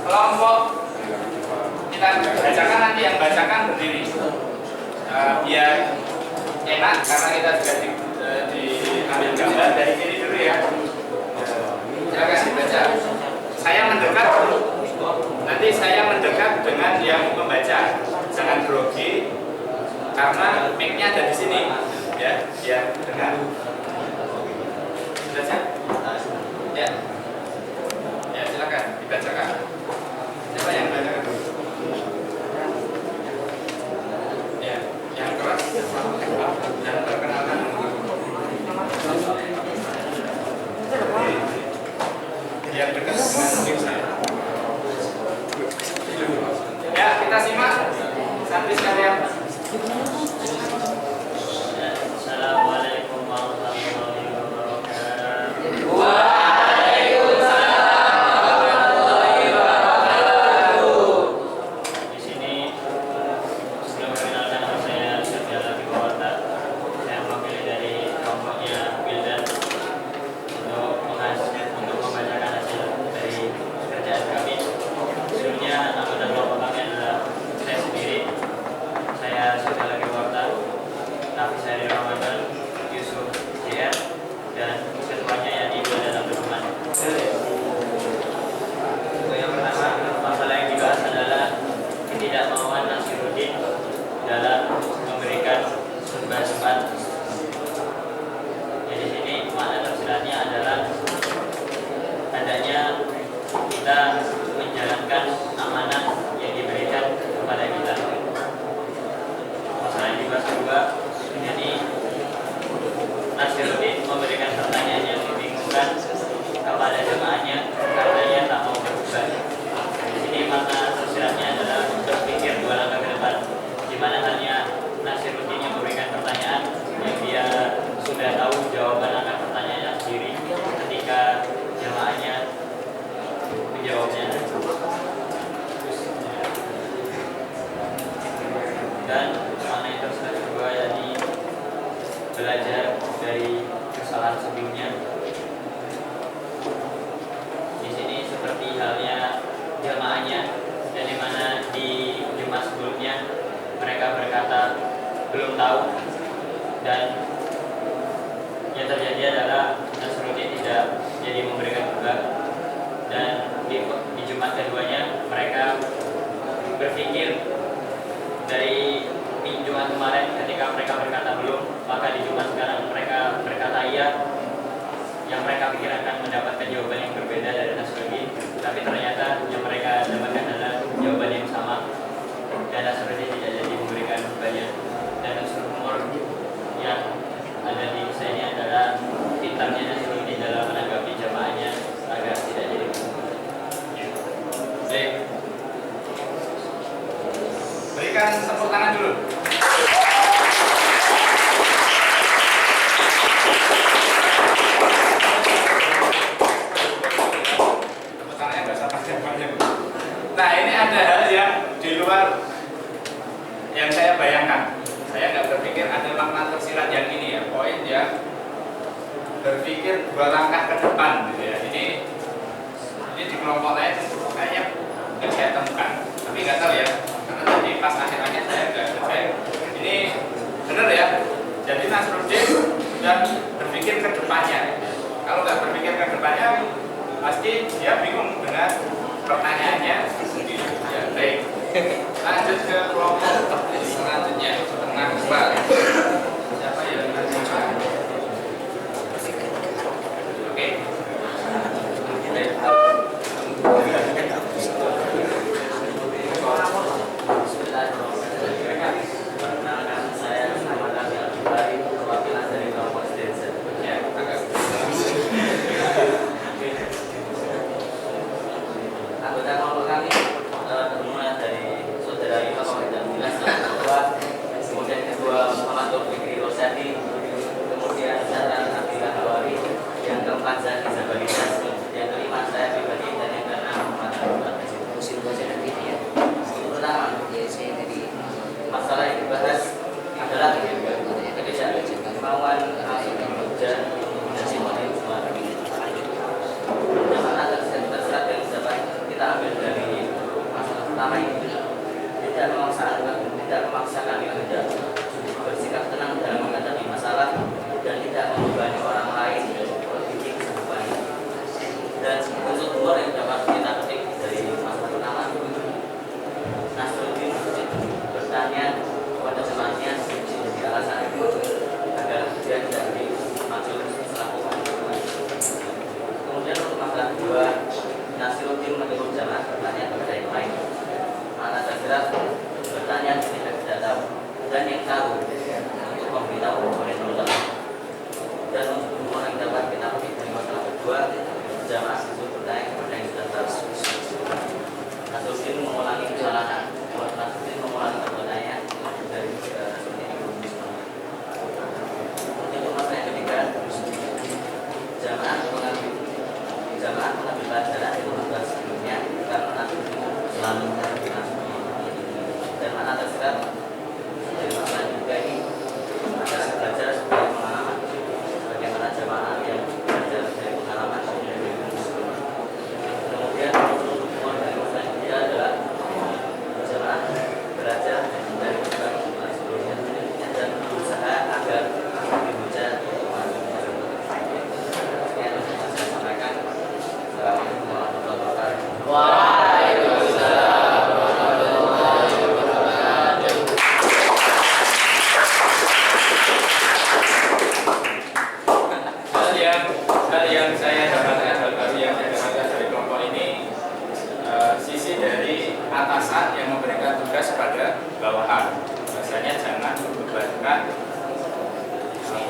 Kelompok kita bacakan, nanti yang bacakan berdiri. Biar enak karena kita juga diambil gambar dari kiri dulu ya. Silakan dibaca. Saya mendekat, nanti saya mendekat dengan yang membaca. Jangan grogi karena mic-nya ada di sini ya, biar dengar. Baca. Ya. Ya, silakan dibacakan. Siapa yang bacakan? Ya, yang keras, yang perkenalkan. Biar dekat dengan mic saya. Ya, kita simak santri sekalian. Assalamualaikum warahmatullahi wabarakatuh. Di sini sebelum mengenalkan nama saya Syafia Laki Wawata, saya mewakili dari kelompoknya Wildan untuk membacakan hasil dari kerjaan kami. Sebelumnya anggota kelompok kami adalah saya sendiri, saya Syafia Laki Wawata, Nafi Sari Ramadan, Yusuf JR, dan ketuanya Yani Wildan Abdul Rahman. Yang pertama, masalah yang dibahas adalah ketidakmauan Nasiruddin dalam memberikan sumbat-sumbat. Jadi di sini makna tersiratnya adalah hendaknya kita menjalankan amanah yang diberikan kepada kita. Masalah yang dibahas kedua, jadi Nasiruddin memberikan pertanyaan yang membingungkan kepada jemaahnya karena ia tak mau berubah. Di sini makna tersiratnya adalah berpikir 2 langkah ke depan, di mana hanya Nasiruddin yang memberikan pertanyaan yang dia sudah tahu jawaban akan pertanyaannya sendiri ketika jemaahnya menjawabnya. Dan makna yang tersirat kedua yakni belajar dari kesalahan sebelumnya. Di sini seperti halnya jamaahnya, dan di mana di jemaah sebelumnya mereka berkata belum tahu, dan yang terjadi adalah Nasruddin tidak jadi memberikan khutbah. Dan di Jumat keduanya mereka berpikir dari Jumat kemarin ketika mereka berkata belum, maka di Jumat sekarang mereka berkata iya. Yang mereka pikirkan mendapatkan jawaban yang berbeda dari Nasruddin, tapi ternyata yang mereka dapatkan adalah jawaban yang sama, dan Nasruddin tidak jadi memberikan khutbahnya. Dan unsur humor yang ada di kisah ini adalah pintarnya Nasruddin dalam menanggapi jamaahnya agar tidak jadi. Baik. Berikan tepuk tangan dulu. Tepuk tangannya nggak usah panjang-panjang. Nah, ini ada hal yang di luar yang saya bayangkan. Saya nggak berpikir ada makna tersirat yang ini ya, poin ya. Berpikir 2 langkah ke depan gitu ya. Ini di kelompok lain kayaknya nggak saya temukan, tapi nggak tahu ya. Karena tadi pas akhir-akhir saya nggak cek. Ini benar ya. Jadi Nasruddin sudah berpikir ke depannya. Kalau nggak berpikir ke depannya, pasti dia bingung dengan pertanyaannya. Ya, baik. Lanjut ke kelompok selanjutnya, setengah kebal. Siapa yang lanjut? Oke. Baik. Perkenalkan, saya Muhammad Nabi Al-Bari, perwakilan dari kelompok Stensen. Ya, agak. Anggota kelompok kami bermula dari saudara Imam Muhammad Abdillah bahwa kemudian kedua Muhammad Fikri Rosadi, kemudian Zahra Abdillah Hawari, yang keempat Zaki Zabalinas, yang kelima saya pribadi, dan yang keenam Muhammad Abdullah. Pertama, masalah yang dibahas adalah ketidakmauan Nasruddin dan Simon Jamaah kita ngomongin dulu. Dan untuk permohonan yang dapat kita petik dari masalah kedua, jamaah siswa bertanya kepada yang sudah tahu. Nasuddin mengulangi kesalahan. Nasuddin mengulangi pertanyaannya dari untuk masalah yang ketiga, jamaah mengambil pelajaran di lembaga sebelumnya karena Nasuddin selalu menghadapi dan mana tersirat dari masalah juga ini ada belajar sebagai pengalaman bagaimana jamaah yang belajar dari pengalaman kemudian mohon dari masalah ini adalah jamaah belajar dari pengalaman sebelumnya dan berusaha agar dibaca sekian yang saya sampaikan. Assalamualaikum warahmatullahi wabarakatuh. Hal yang saya dapatkan, hal baru yang saya dapatkan dari kelompok ini, sisi dari atasan yang memberikan tugas pada bawahan. Biasanya jangan membebankan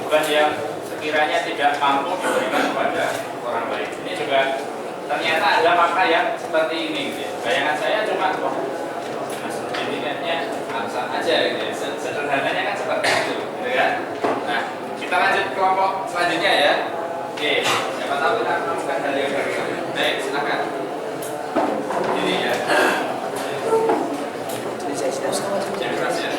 beban yang sekiranya tidak mampu diberikan kepada orang lain. Ini juga ternyata ada makna yang seperti ini. Gitu ya. Bayangan saya cuma Mas ini kayaknya atasan aja gitu ya. Sederhananya kan seperti itu, gitu kan? Nah, kita lanjut kelompok selanjutnya ya. Oke, siapa tahu kita menemukan hal yang baru. Baik, silakan. Ini ya. Terima kasih.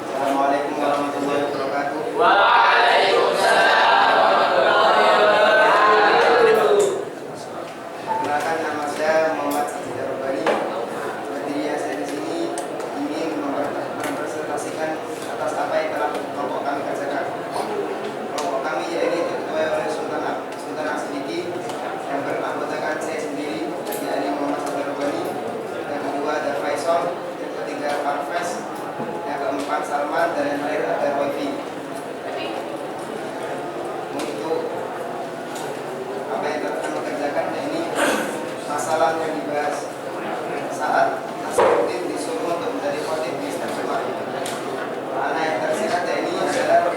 Assalamualaikum warahmatullahi wabarakatuh. Waalaikumsalam warahmatullahi wabarakatuh. Perkenalkan, nama saya Muhammad Sajid Arobani. Berdirinya saya di sini ingin mempresentasikan atas apa yang telah kelompok kami kerjakan. Kelompok kami yaitu diketuai oleh Sultan Asidiki yang beranggotakan saya sendiri, yakni Muhammad Sajid Arobani. Yang kedua ada Faisal, yang ketiga Parves, yang keempat Salman, dan yang terakhir ada Wifi. Untuk apa yang telah kami kerjakan, ini masalah yang dibahas saat Nasiruddin disuruh untuk menjadi khotib di Istiqlal Jumat. Makna yang tersirat ini adalah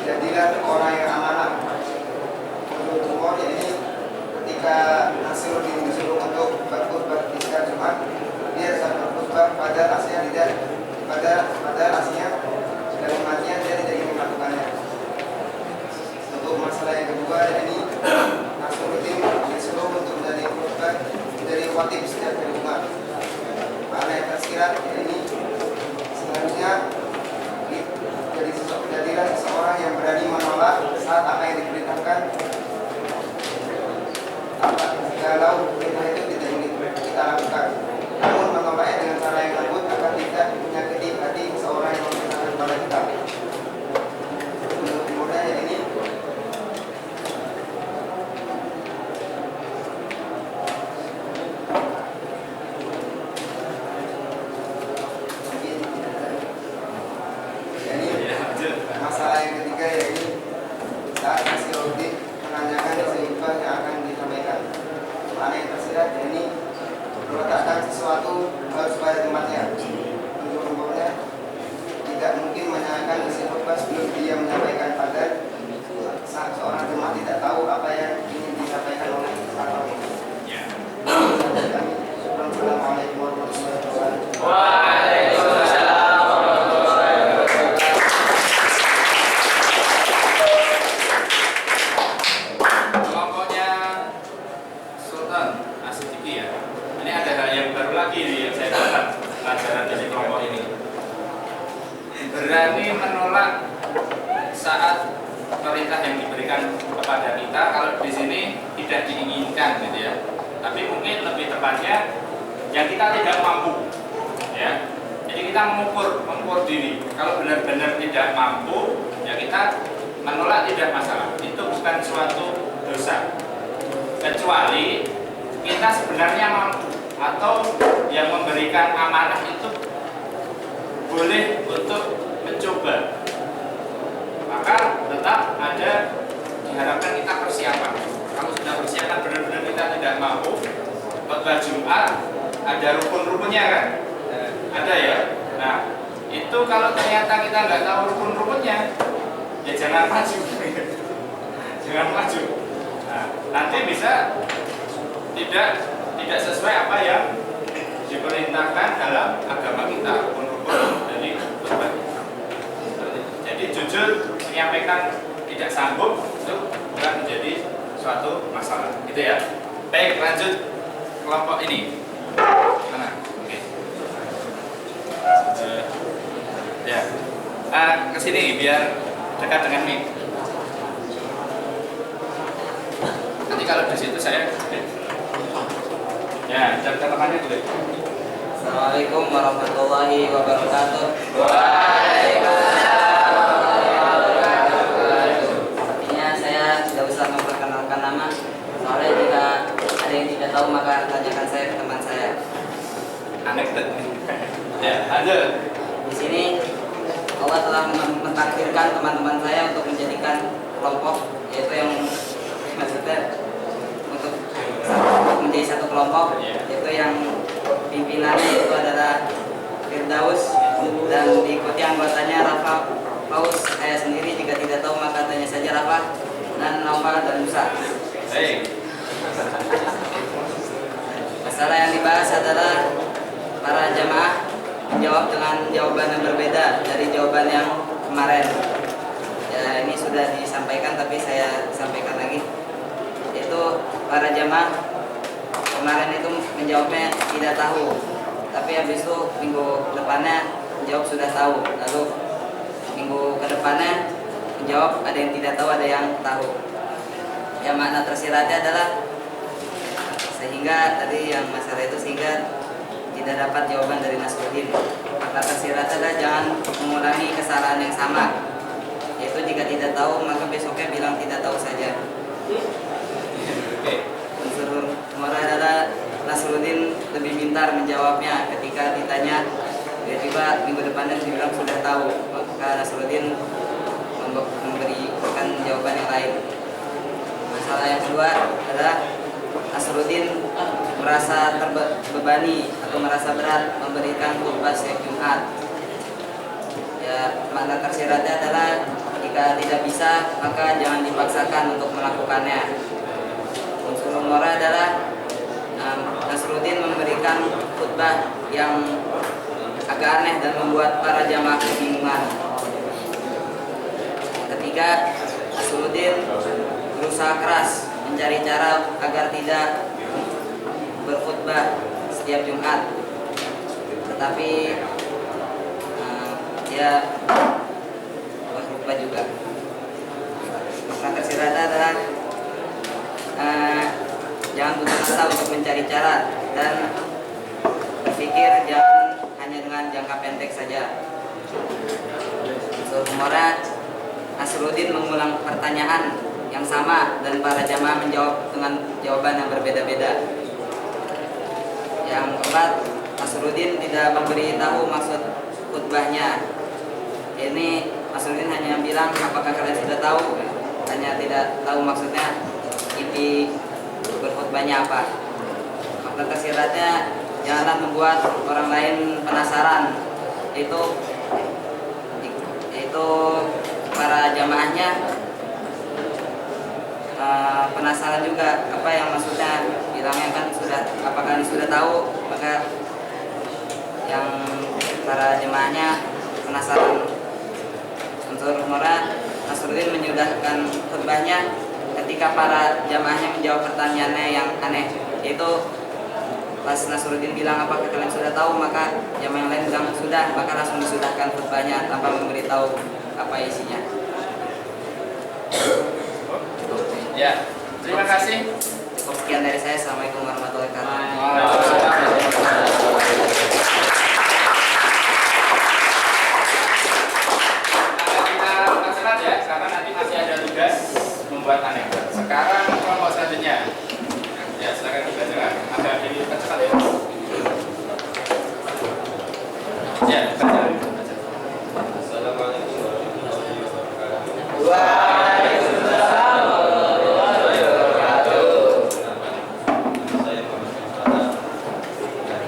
jadilah orang yang amanah. Menurut umur ini ketika Nasiruddin disuruh untuk berkhutbah di Istiqlal Jumat, dia harus berkhutbah pada aslinya tidak pada aslinya dalam artian dia tidak ingin melakukannya. Untuk masalah yang kedua, ini Nasiruddin disuruh untuk menjadi khutbah dari khotib setiap hari Jumat. Makna yang tersirat ini selanjutnya jadilah seseorang yang berani menolak saat apa yang diperintahkan. Kalau perintah itu tidak ingin kita lakukan, namun menolaknya dengan cara yang lembut agar tidak menyakiti hati seseorang yang memerintahkan kepada kita. Menurut kemudian ini masalah yang ketiga yaitu saat Nasiruddin menanyakan isi khutbah yang akan disampaikan. Makna yang tersirat ini meletakkan sesuatu harus pada tempatnya. Untuk umumnya tidak mungkin menanyakan isi khutbah sebelum dia menyampaikan, pada saat seorang jemaah tidak tahu apa yang ingin disampaikan oleh seseorang. Assalamualaikum warahmatullahi wabarakatuh. Waalaikumsalam warahmatullahi wabarakatuh. Kelompoknya Sultan Asidiki ya. Ini ada hal yang baru lagi nih yang saya dapat pelajaran dari kelompok ini. Berani menolak saat perintah yang diberikan kepada kita kalau di sini tidak diinginkan gitu ya. Tapi mungkin lebih tepatnya yang kita tidak mampu ya. Jadi kita mengukur diri. Kalau benar-benar tidak mampu ya kita menolak, tidak masalah. Itu bukan suatu dosa. Kecuali kita sebenarnya mampu atau yang memberikan amanah itu boleh untuk mencoba, maka tetap ada diharapkan kita persiapan. Kalau sudah persiapan benar-benar kita tidak mampu, khotbah Jumat ada rukun-rukunnya kan? Ada ya. Nah, Itu kalau ternyata kita nggak tahu rukun-rukunnya, ya jangan maju. Jangan maju. Nah, nanti bisa tidak sesuai apa yang diperintahkan dalam agama kita, rukun-rukun dari khutbah. Jadi jujur menyampaikan tidak sanggup itu bukan menjadi suatu masalah, gitu ya. Baik, lanjut kelompok ini. Mana? Oke. Ya. Ke sini biar dekat dengan mic. Nanti kalau di situ saya ya, catatannya dulu. Assalamualaikum warahmatullahi wabarakatuh. Artinya saya tidak usah memperkenalkan nama. Soalnya jika ada yang tidak tahu maka tanyakan saya ke teman saya. Aneh tuh. Ya, lanjut. Di sini Allah telah mentakdirkan teman-teman saya untuk menjadikan kelompok, yaitu yang maksudnya untuk menjadi satu kelompok, yaitu yang pimpinannya itu adalah Firdaus dan diikuti anggotanya Rafa, Paus. Saya sendiri jika tidak tahu maka tanya saja Rafa dan Naufal dan Musa. Baik. Masalah yang dibahas adalah para jamaah menjawab dengan jawaban yang berbeda dari jawaban yang kemarin. Ya, ini sudah disampaikan tapi saya sampaikan lagi. Itu para jamaah kemarin itu menjawabnya tidak tahu, tapi habis itu minggu depannya menjawab sudah tahu, lalu minggu ke depannya menjawab ada yang tidak tahu, ada yang tahu. Ya, makna tersiratnya adalah sehingga tadi yang masalah itu sehingga tidak dapat jawaban dari Nasruddin. Makna tersiratnya adalah jangan mengulangi kesalahan yang sama, yaitu jika tidak tahu maka besoknya bilang tidak tahu saja. Unsur murah adalah Nasruddin lebih pintar menjawabnya ketika ditanya, tiba-tiba minggu depannya dibilang sudah tahu, maka Nasruddin memberikan jawaban yang lain. Masalah yang kedua adalah Nasruddin merasa terbebani atau merasa berat memberikan khutbah setiap Jumat. Ya, makna tersiratnya adalah jika tidak bisa maka jangan dipaksakan untuk melakukannya. Unsur umurnya adalah Nasruddin memberikan khutbah yang agak aneh dan membuat para jamaah kebingungan. Ketiga, Nasruddin berusaha keras mencari cara agar tidak berkhutbah setiap Jumat, tetapi dia berkhutbah juga. Makna tersiratnya adalah jangan putus asa untuk mencari cara dan berpikir jangan hanya dengan jangka pendek saja. Sebenarnya Nasruddin mengulang pertanyaan yang sama dan para jamaah menjawab dengan jawaban yang berbeda-beda. Yang keempat, Nasruddin tidak memberitahu maksud khutbahnya. Ini Nasruddin hanya bilang apakah kalian sudah tahu, hanya tidak tahu maksudnya inti berkhutbahnya apa. Makna tersiratnya janganlah membuat orang lain penasaran. Itu para jamaahnya penasaran juga apa yang maksudnya, bilangnya kan sudah, apakah kalian sudah tahu, maka yang para jemaahnya penasaran. Unsur umurnya Nasruddin menyudahkan khutbahnya ketika para jamaahnya menjawab pertanyaannya yang aneh, yaitu pas Nasruddin bilang apakah kalian sudah tahu, maka jamaah yang lain bilang sudah, maka langsung disudahkan khutbahnya tanpa memberitahu apa isinya. Ya, terima kasih. Cukup sekian dari saya. Assalamualaikum warahmatullahi wabarakatuh. Kita laksanakan ya, karena nanti masih ada tugas membuat anekdot. Sekarang kelompok selanjutnya. Ya, silakan dibacakan. Ada ini cepat ya. Ya, baca. Assalamualaikum warahmatullahi wabarakatuh. Waalaikumsalam warahmatullahi wabarakatuh. Saya Muhammad Farhan dari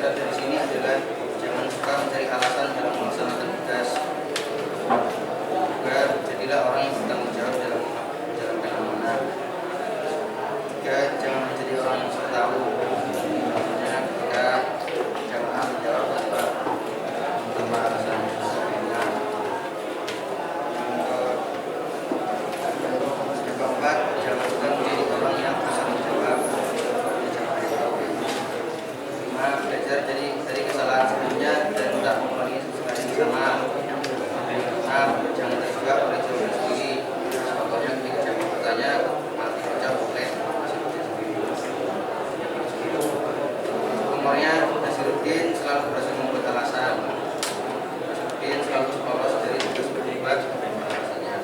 belajar dari sini adalah jangan suka mencari alasan dalam melaksanakan tugas. Juga jadilah orang yang bertanggung jawab dalam menjalankan amanah. Juga jangan menjadi orang yang sok tahu. Misalnya ketika jamaah menjawab tanpa alasan. Yang keempat, jangan suka menjadi orang yang asal menjawab. Belajar dari kesalahan sebelumnya dan tak mengulangi kesalahan yang sama. Jangan terjebak oleh jawaban sendiri. Contohnya ketika jawab bertanya, mati baca boleh. Umurnya Nasiruddin selalu berhasil membuat alasan. Nasiruddin selalu lolos dari tugas berdebat alasannya.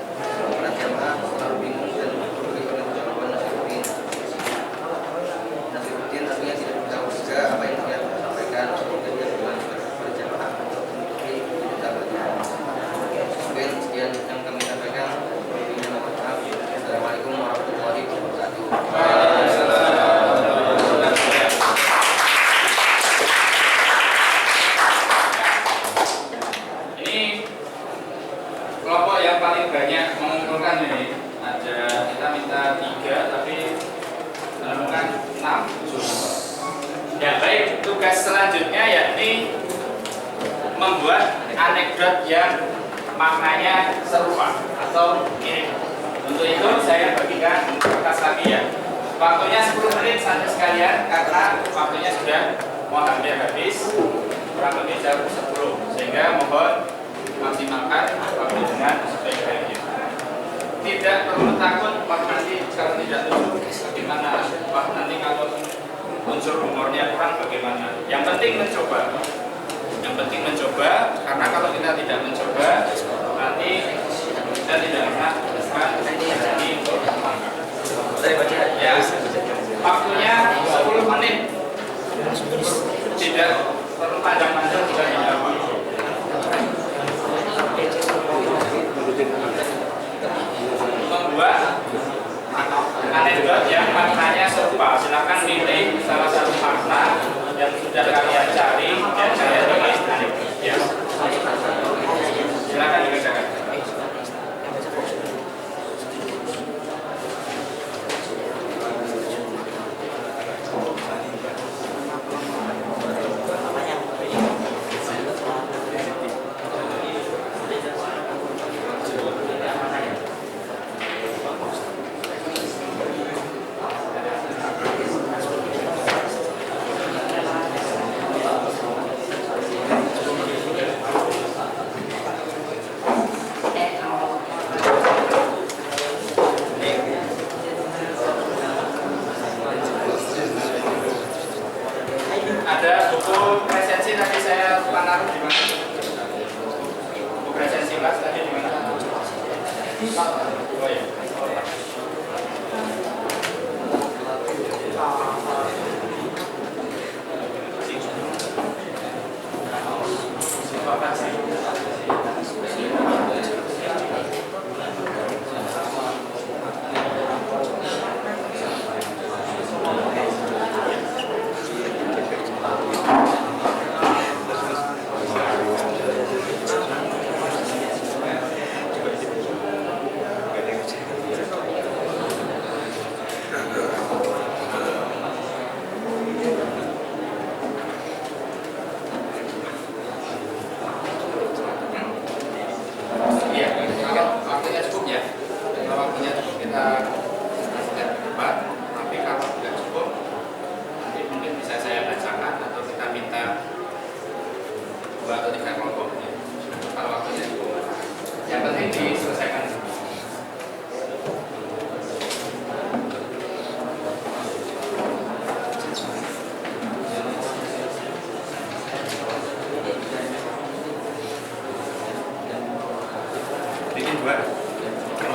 Para jamaah selalu bingung dan berpikir oleh jawaban Nasiruddin. Nasiruddin artinya tidak tahu juga apa yang dia sampaikan. Kemudian dia bilang kepada jamaah untuk menutupi penjelasannya. Sekian yang kami sampaikan. Mohon maaf. Assalamualaikum warahmatullahi wabarakatuh. Ini kelompok yang paling banyak mengumpulkan ini. Ada kita minta 3 tapi menemukan 6. Ya baik, tugas selanjutnya yakni membuat anekdot yang maknanya serupa atau mirip. Untuk itu saya bagikan kertas lagi ya. Waktunya 10 menit saja sekalian karena waktunya sudah mau hampir habis, kurang lebih jam 10, sehingga mohon maksimalkan waktu dengan sebaik-baiknya. Tidak perlu takut nanti kalau tidak lucu bagaimana, nanti kalau unsur humornya kurang bagaimana. Yang penting mencoba. Yang penting mencoba, karena kalau kita tidak mencoba nanti kita tidak pernah jadi untuk melangkah. Ya, waktunya 10 menit. Tidak perlu panjang-panjang juga tidak apa-apa. Membuat anekdot yang maknanya serupa. Silakan pilih salah satu makna yang sudah kalian cari dan saya tulis anekdot. Ya. Silakan dikerjakan. Ada buku presensi tadi saya lupa naruh di mana? Buku presensi kelas tadi di mana? Oh ya.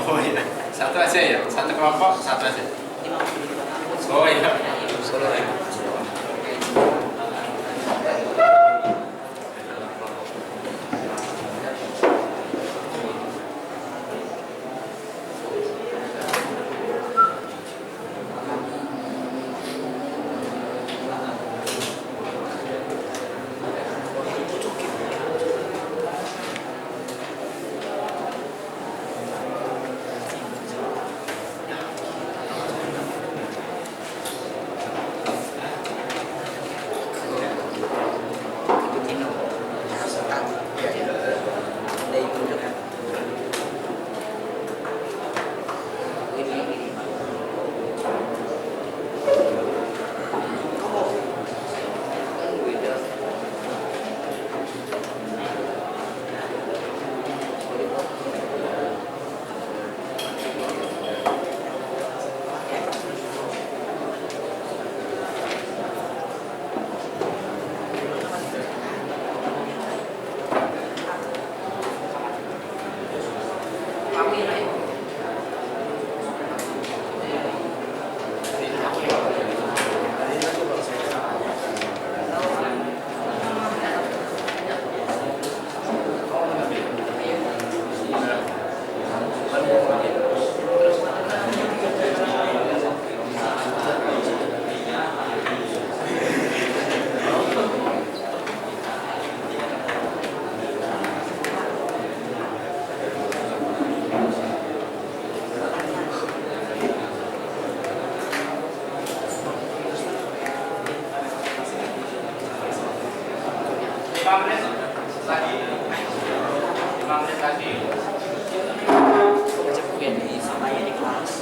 Oh iya, satu aja ya, satu kelompok, satu aja. Oh iya, solo ya. 5 menit lagi. 5 menit lagi. Sampai di kelas.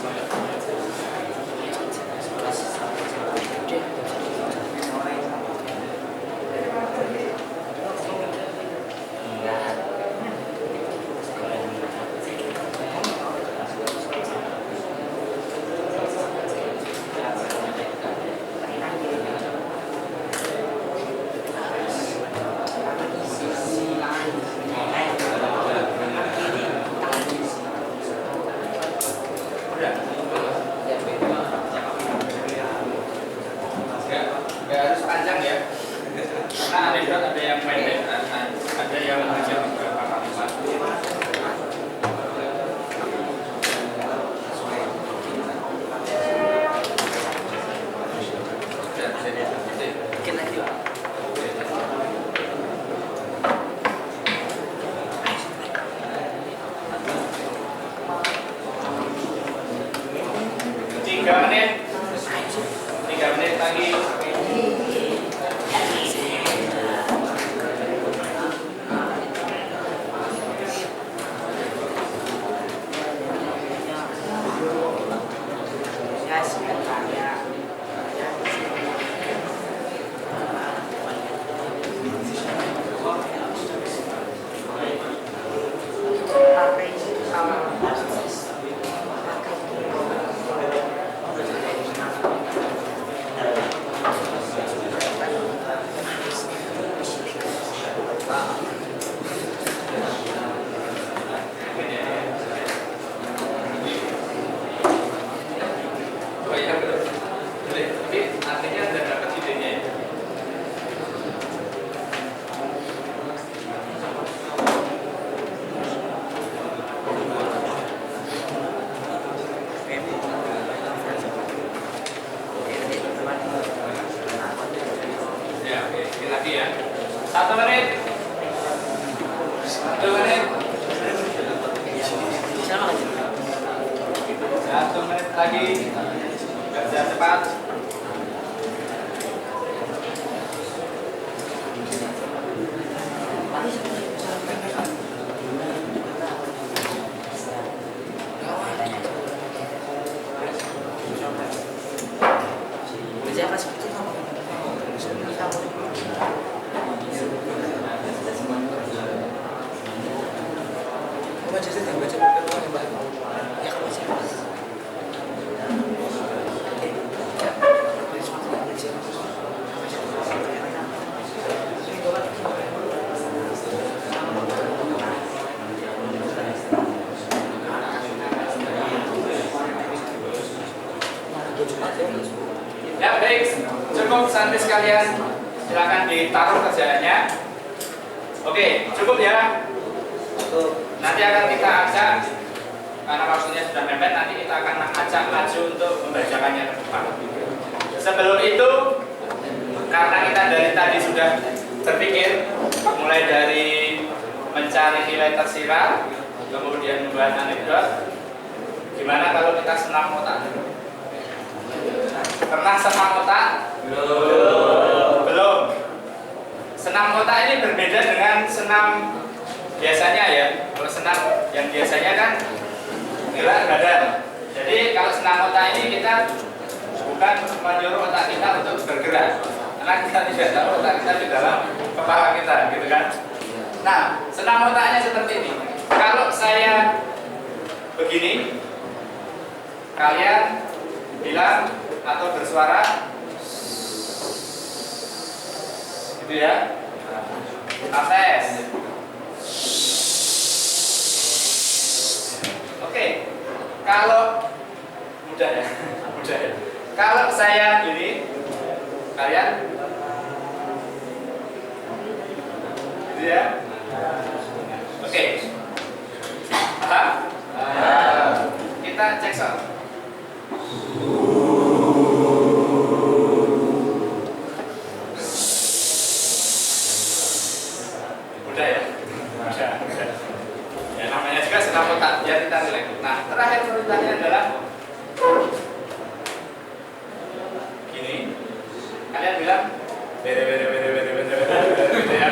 Nggak harus panjang ya. Karena anekdot ada yang pendek, ada yang hanya beberapa kalimat. Mungkin lagi Pak. Tiga menit lagi. Oh iya betul. Jadi artinya udah dapat idenya ya. Ya, oke. Ini lagi ya. 1 menit. 1 menit. 1 menit lagi. Kerja cepat. Kerja pas Ya baik, cukup santri sekalian, silakan ditaruh kerjaannya. Oke, cukup ya. Nanti akan kita ajak, karena waktunya sudah mepet, nanti kita akan ajak maju untuk membacakannya ke depan. Sebelum itu, karena kita dari tadi sudah berpikir, mulai dari mencari nilai tersirat, kemudian membuat anekdot, gimana kalau kita senam otak? Pernah senam otak? Belum. Senam otak ini berbeda dengan senam biasanya ya. Kalau senam yang biasanya kan gerak badan. Jadi kalau senam otak ini kita bukan menyuruh otak kita untuk bergerak, karena kita tidak tahu otak kita di dalam kepala kita, gitu kan? Nah, senam otaknya seperti ini. Kalau saya begini, kalian bilang atau bersuara gitu ya. Tes. Oke. Kalau mudah ya, mudah ya. Kalau saya gini, kalian gitu ya. Oke. Paham? Kita cek soal. Udah ya? Udah. Ya namanya juga senam otak, biar kita rileks. Nah, terakhir perintahnya adalah gini. Kalian bilang bere gitu ya.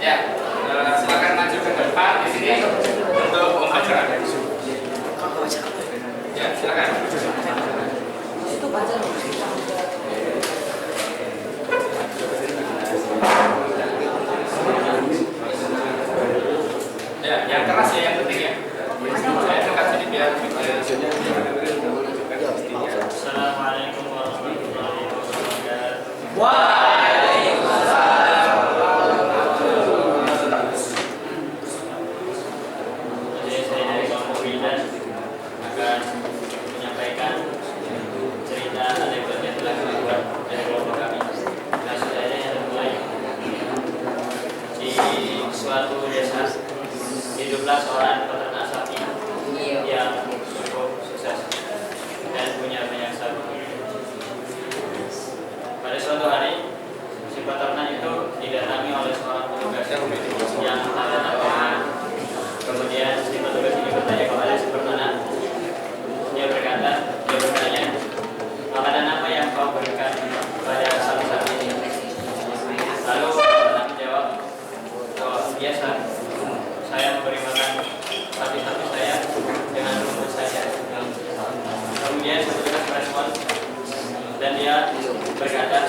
Ya, silakan maju ke depan di sini untuk membacakan. Ya, silakan. Itu baca. Ya, yang keras ya yang penting ya. Saya dekat sini biar. Assalamualaikum warahmatullahi wabarakatuh. Jadi saya dari kelompok Wildan akan menyampaikan cerita anekdot yang telah kami buat dari kelompok kami. Kasusnya yang mulai di suatu desa hiduplah seorang peternak sapi yang cukup sukses dan punya banyak sapi. Pada suatu hari, si peternak itu didatangi oleh seorang petugas yang ada nama. Kemudian si petugas ini bertanya kepada si peternak. Dia bertanya, makanan apa yang kau berikan pada sapi-sapi ini? Lalu peternak menjawab, oh biasa, saya memberi makan sapi-sapi saya dengan rumput saja. Kemudian si petugas merespon dan dia berkata,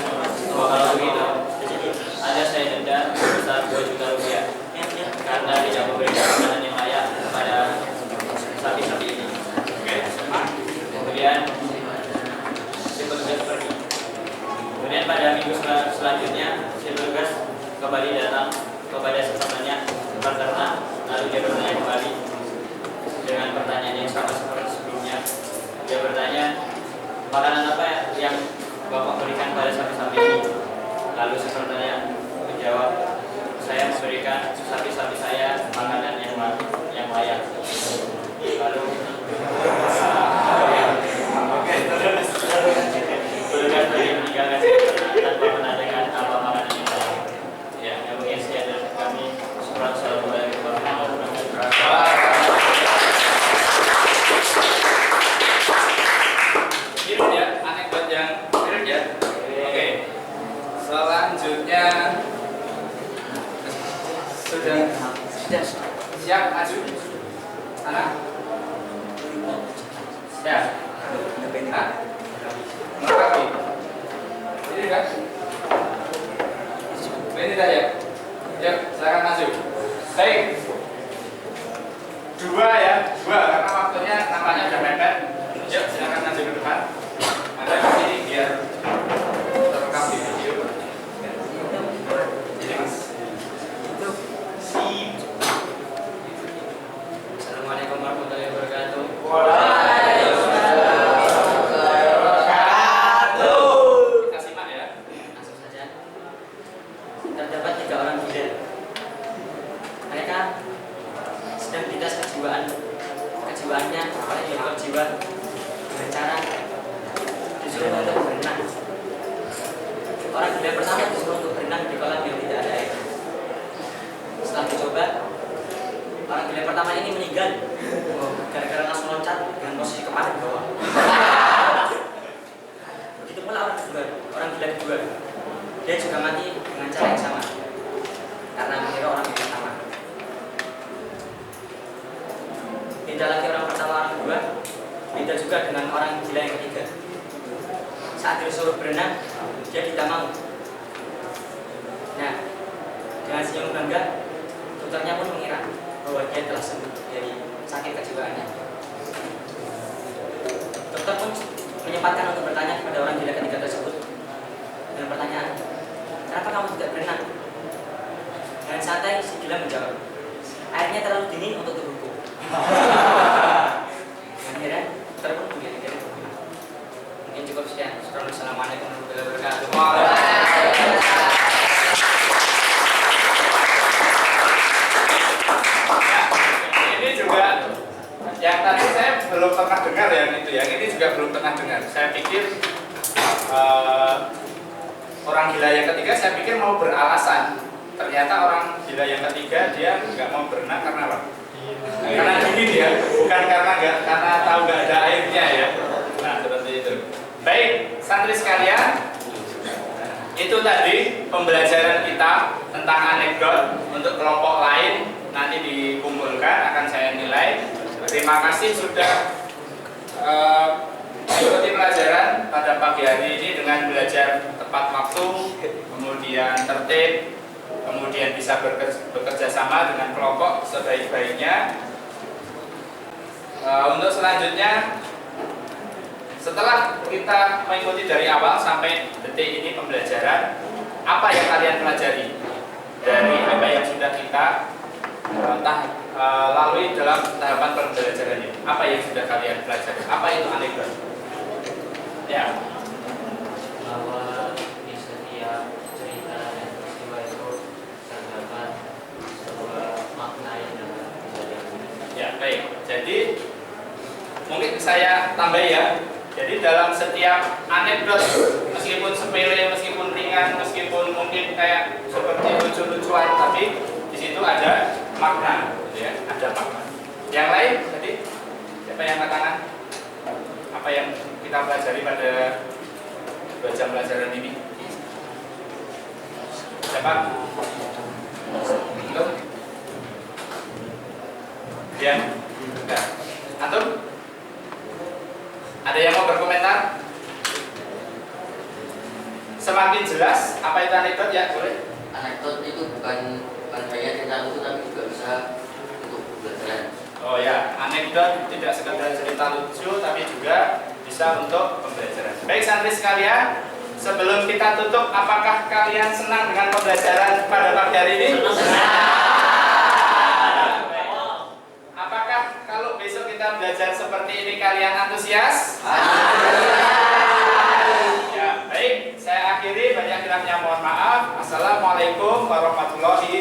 oh kalau begitu, ada saya denda sebesar 2 juta rupiah karena tidak memberikan makanan yang layak kepada sapi-sapi ini. Kemudian si petugas pergi. Kemudian pada minggu selanjutnya si petugas kembali datang kepada sesamanya peternak, lalu dia bertanya kembali dengan pertanyaan yang sama seperti sebelumnya. Dia bertanya, makanan apa yang Bapak berikan pada sapi-sapi ini? Lalu si peternak menjawab, saya memberikan sapi-sapi saya makanan yang layak. Lalu petugas tadi meninggalkan si peternak tanpa menanyakan apa makanan yang layak. Ya, yang mungkin sekian dari kami. Assalamualaikum warahmatullahi wabarakatuh. Mirip ya, anekdot yang mirip ya. Oke. Selanjutnya sudah siap maju? Anak? Siap. Nah, melengkapi. Ini kan? Ini dah ya. Yuk, silakan maju. Baik. 2 ya, 2 karena waktunya nampaknya sudah mepet. Yuk, silakan maju ke depan. Ada di sini biar terekam di video. Ini mas. Sip. Assalamualaikum warahmatullahi wabarakatuh. Kita simak ya. Langsung saja. Terdapat 3 orang gila. Mereka sedang dites kejiwaannya oleh dokter jiwa dengan cara disuruh untuk berenang. Orang gila pertama disuruh untuk berenang di kolam yang tidak ada air. Setelah dicoba, orang gila pertama ini meninggal gara-gara langsung loncat dengan posisi kepala di bawah. Begitu pula orang gila kedua, dia juga mati dengan cara yang sama karena mengira orang yang pertama. Beda lagi orang pertama, orang kedua, beda juga dengan orang gila yang ketiga. Saat disuruh berenang, dia tidak mau. Nah, dengan senyum bangga, dokternya pun mengira bahwa dia telah sembuh dari sakit kejiwaannya. Dokter pun menyempatkan untuk bertanya kepada orang gila ketiga tersebut dengan pertanyaan, kenapa kamu tidak berenang? Dengan santai si gila menjawab, airnya terlalu dingin untuk tubuhku. Akhirnya dokter pun begini. Mungkin cukup sekian. Assalamualaikum warahmatullahi wabarakatuh. Ini juga yang tadi saya belum pernah dengar yang itu ya. Ini juga belum pernah dengar. Saya pikir orang gila yang ketiga saya pikir mau beralasan. Ternyata orang gila yang ketiga dia nggak mau berenang karena apa? Karena dingin ya, bukan karena tahu nggak ada airnya ya. Nah seperti itu. Baik, santri sekalian, itu tadi pembelajaran kita tentang anekdot untuk terima kasih sudah mengikuti pelajaran pada pagi hari ini dengan belajar tepat waktu, kemudian tertib, kemudian bisa bekerja sama dengan kelompok sebaik-baiknya. Untuk selanjutnya, setelah kita mengikuti dari awal sampai detik ini pembelajaran, apa yang kalian pelajari dari apa yang sudah kita lalui dalam tahapan pembelajaran ini? Apa yang sudah kalian pelajari? Apa itu anekdot? Ya. Bahwa di setiap cerita dan peristiwa itu terdapat sebuah makna yang dapat dipelajari. Ya, baik. Jadi mungkin saya tambah ya. Jadi dalam setiap anekdot, meskipun sepele, meskipun ringan, meskipun mungkin kayak seperti lucu-lucuan, tapi di situ ada makna, gitu ya, ada makna. Yang lain tadi siapa yang angkat tangan? Apa yang kita pelajari pada 2 jam pelajaran ini? Siapa? Belum? Ya. Nah. Antum? Ada yang mau berkomentar? Semakin jelas apa itu anekdot ya, boleh? Anekdot itu bukan hanya cerita lucu tapi juga bisa untuk pembelajaran. Oh ya, anekdot tidak sekedar cerita lucu tapi juga bisa untuk pembelajaran. Baik santri sekalian, sebelum kita tutup, apakah kalian senang dengan pembelajaran pada pagi hari ini? Apakah kalau besok kita belajar seperti ini kalian antusias? Ya, baik. Saya akhiri, banyak kiranya mohon maaf. Assalamualaikum warahmatullahi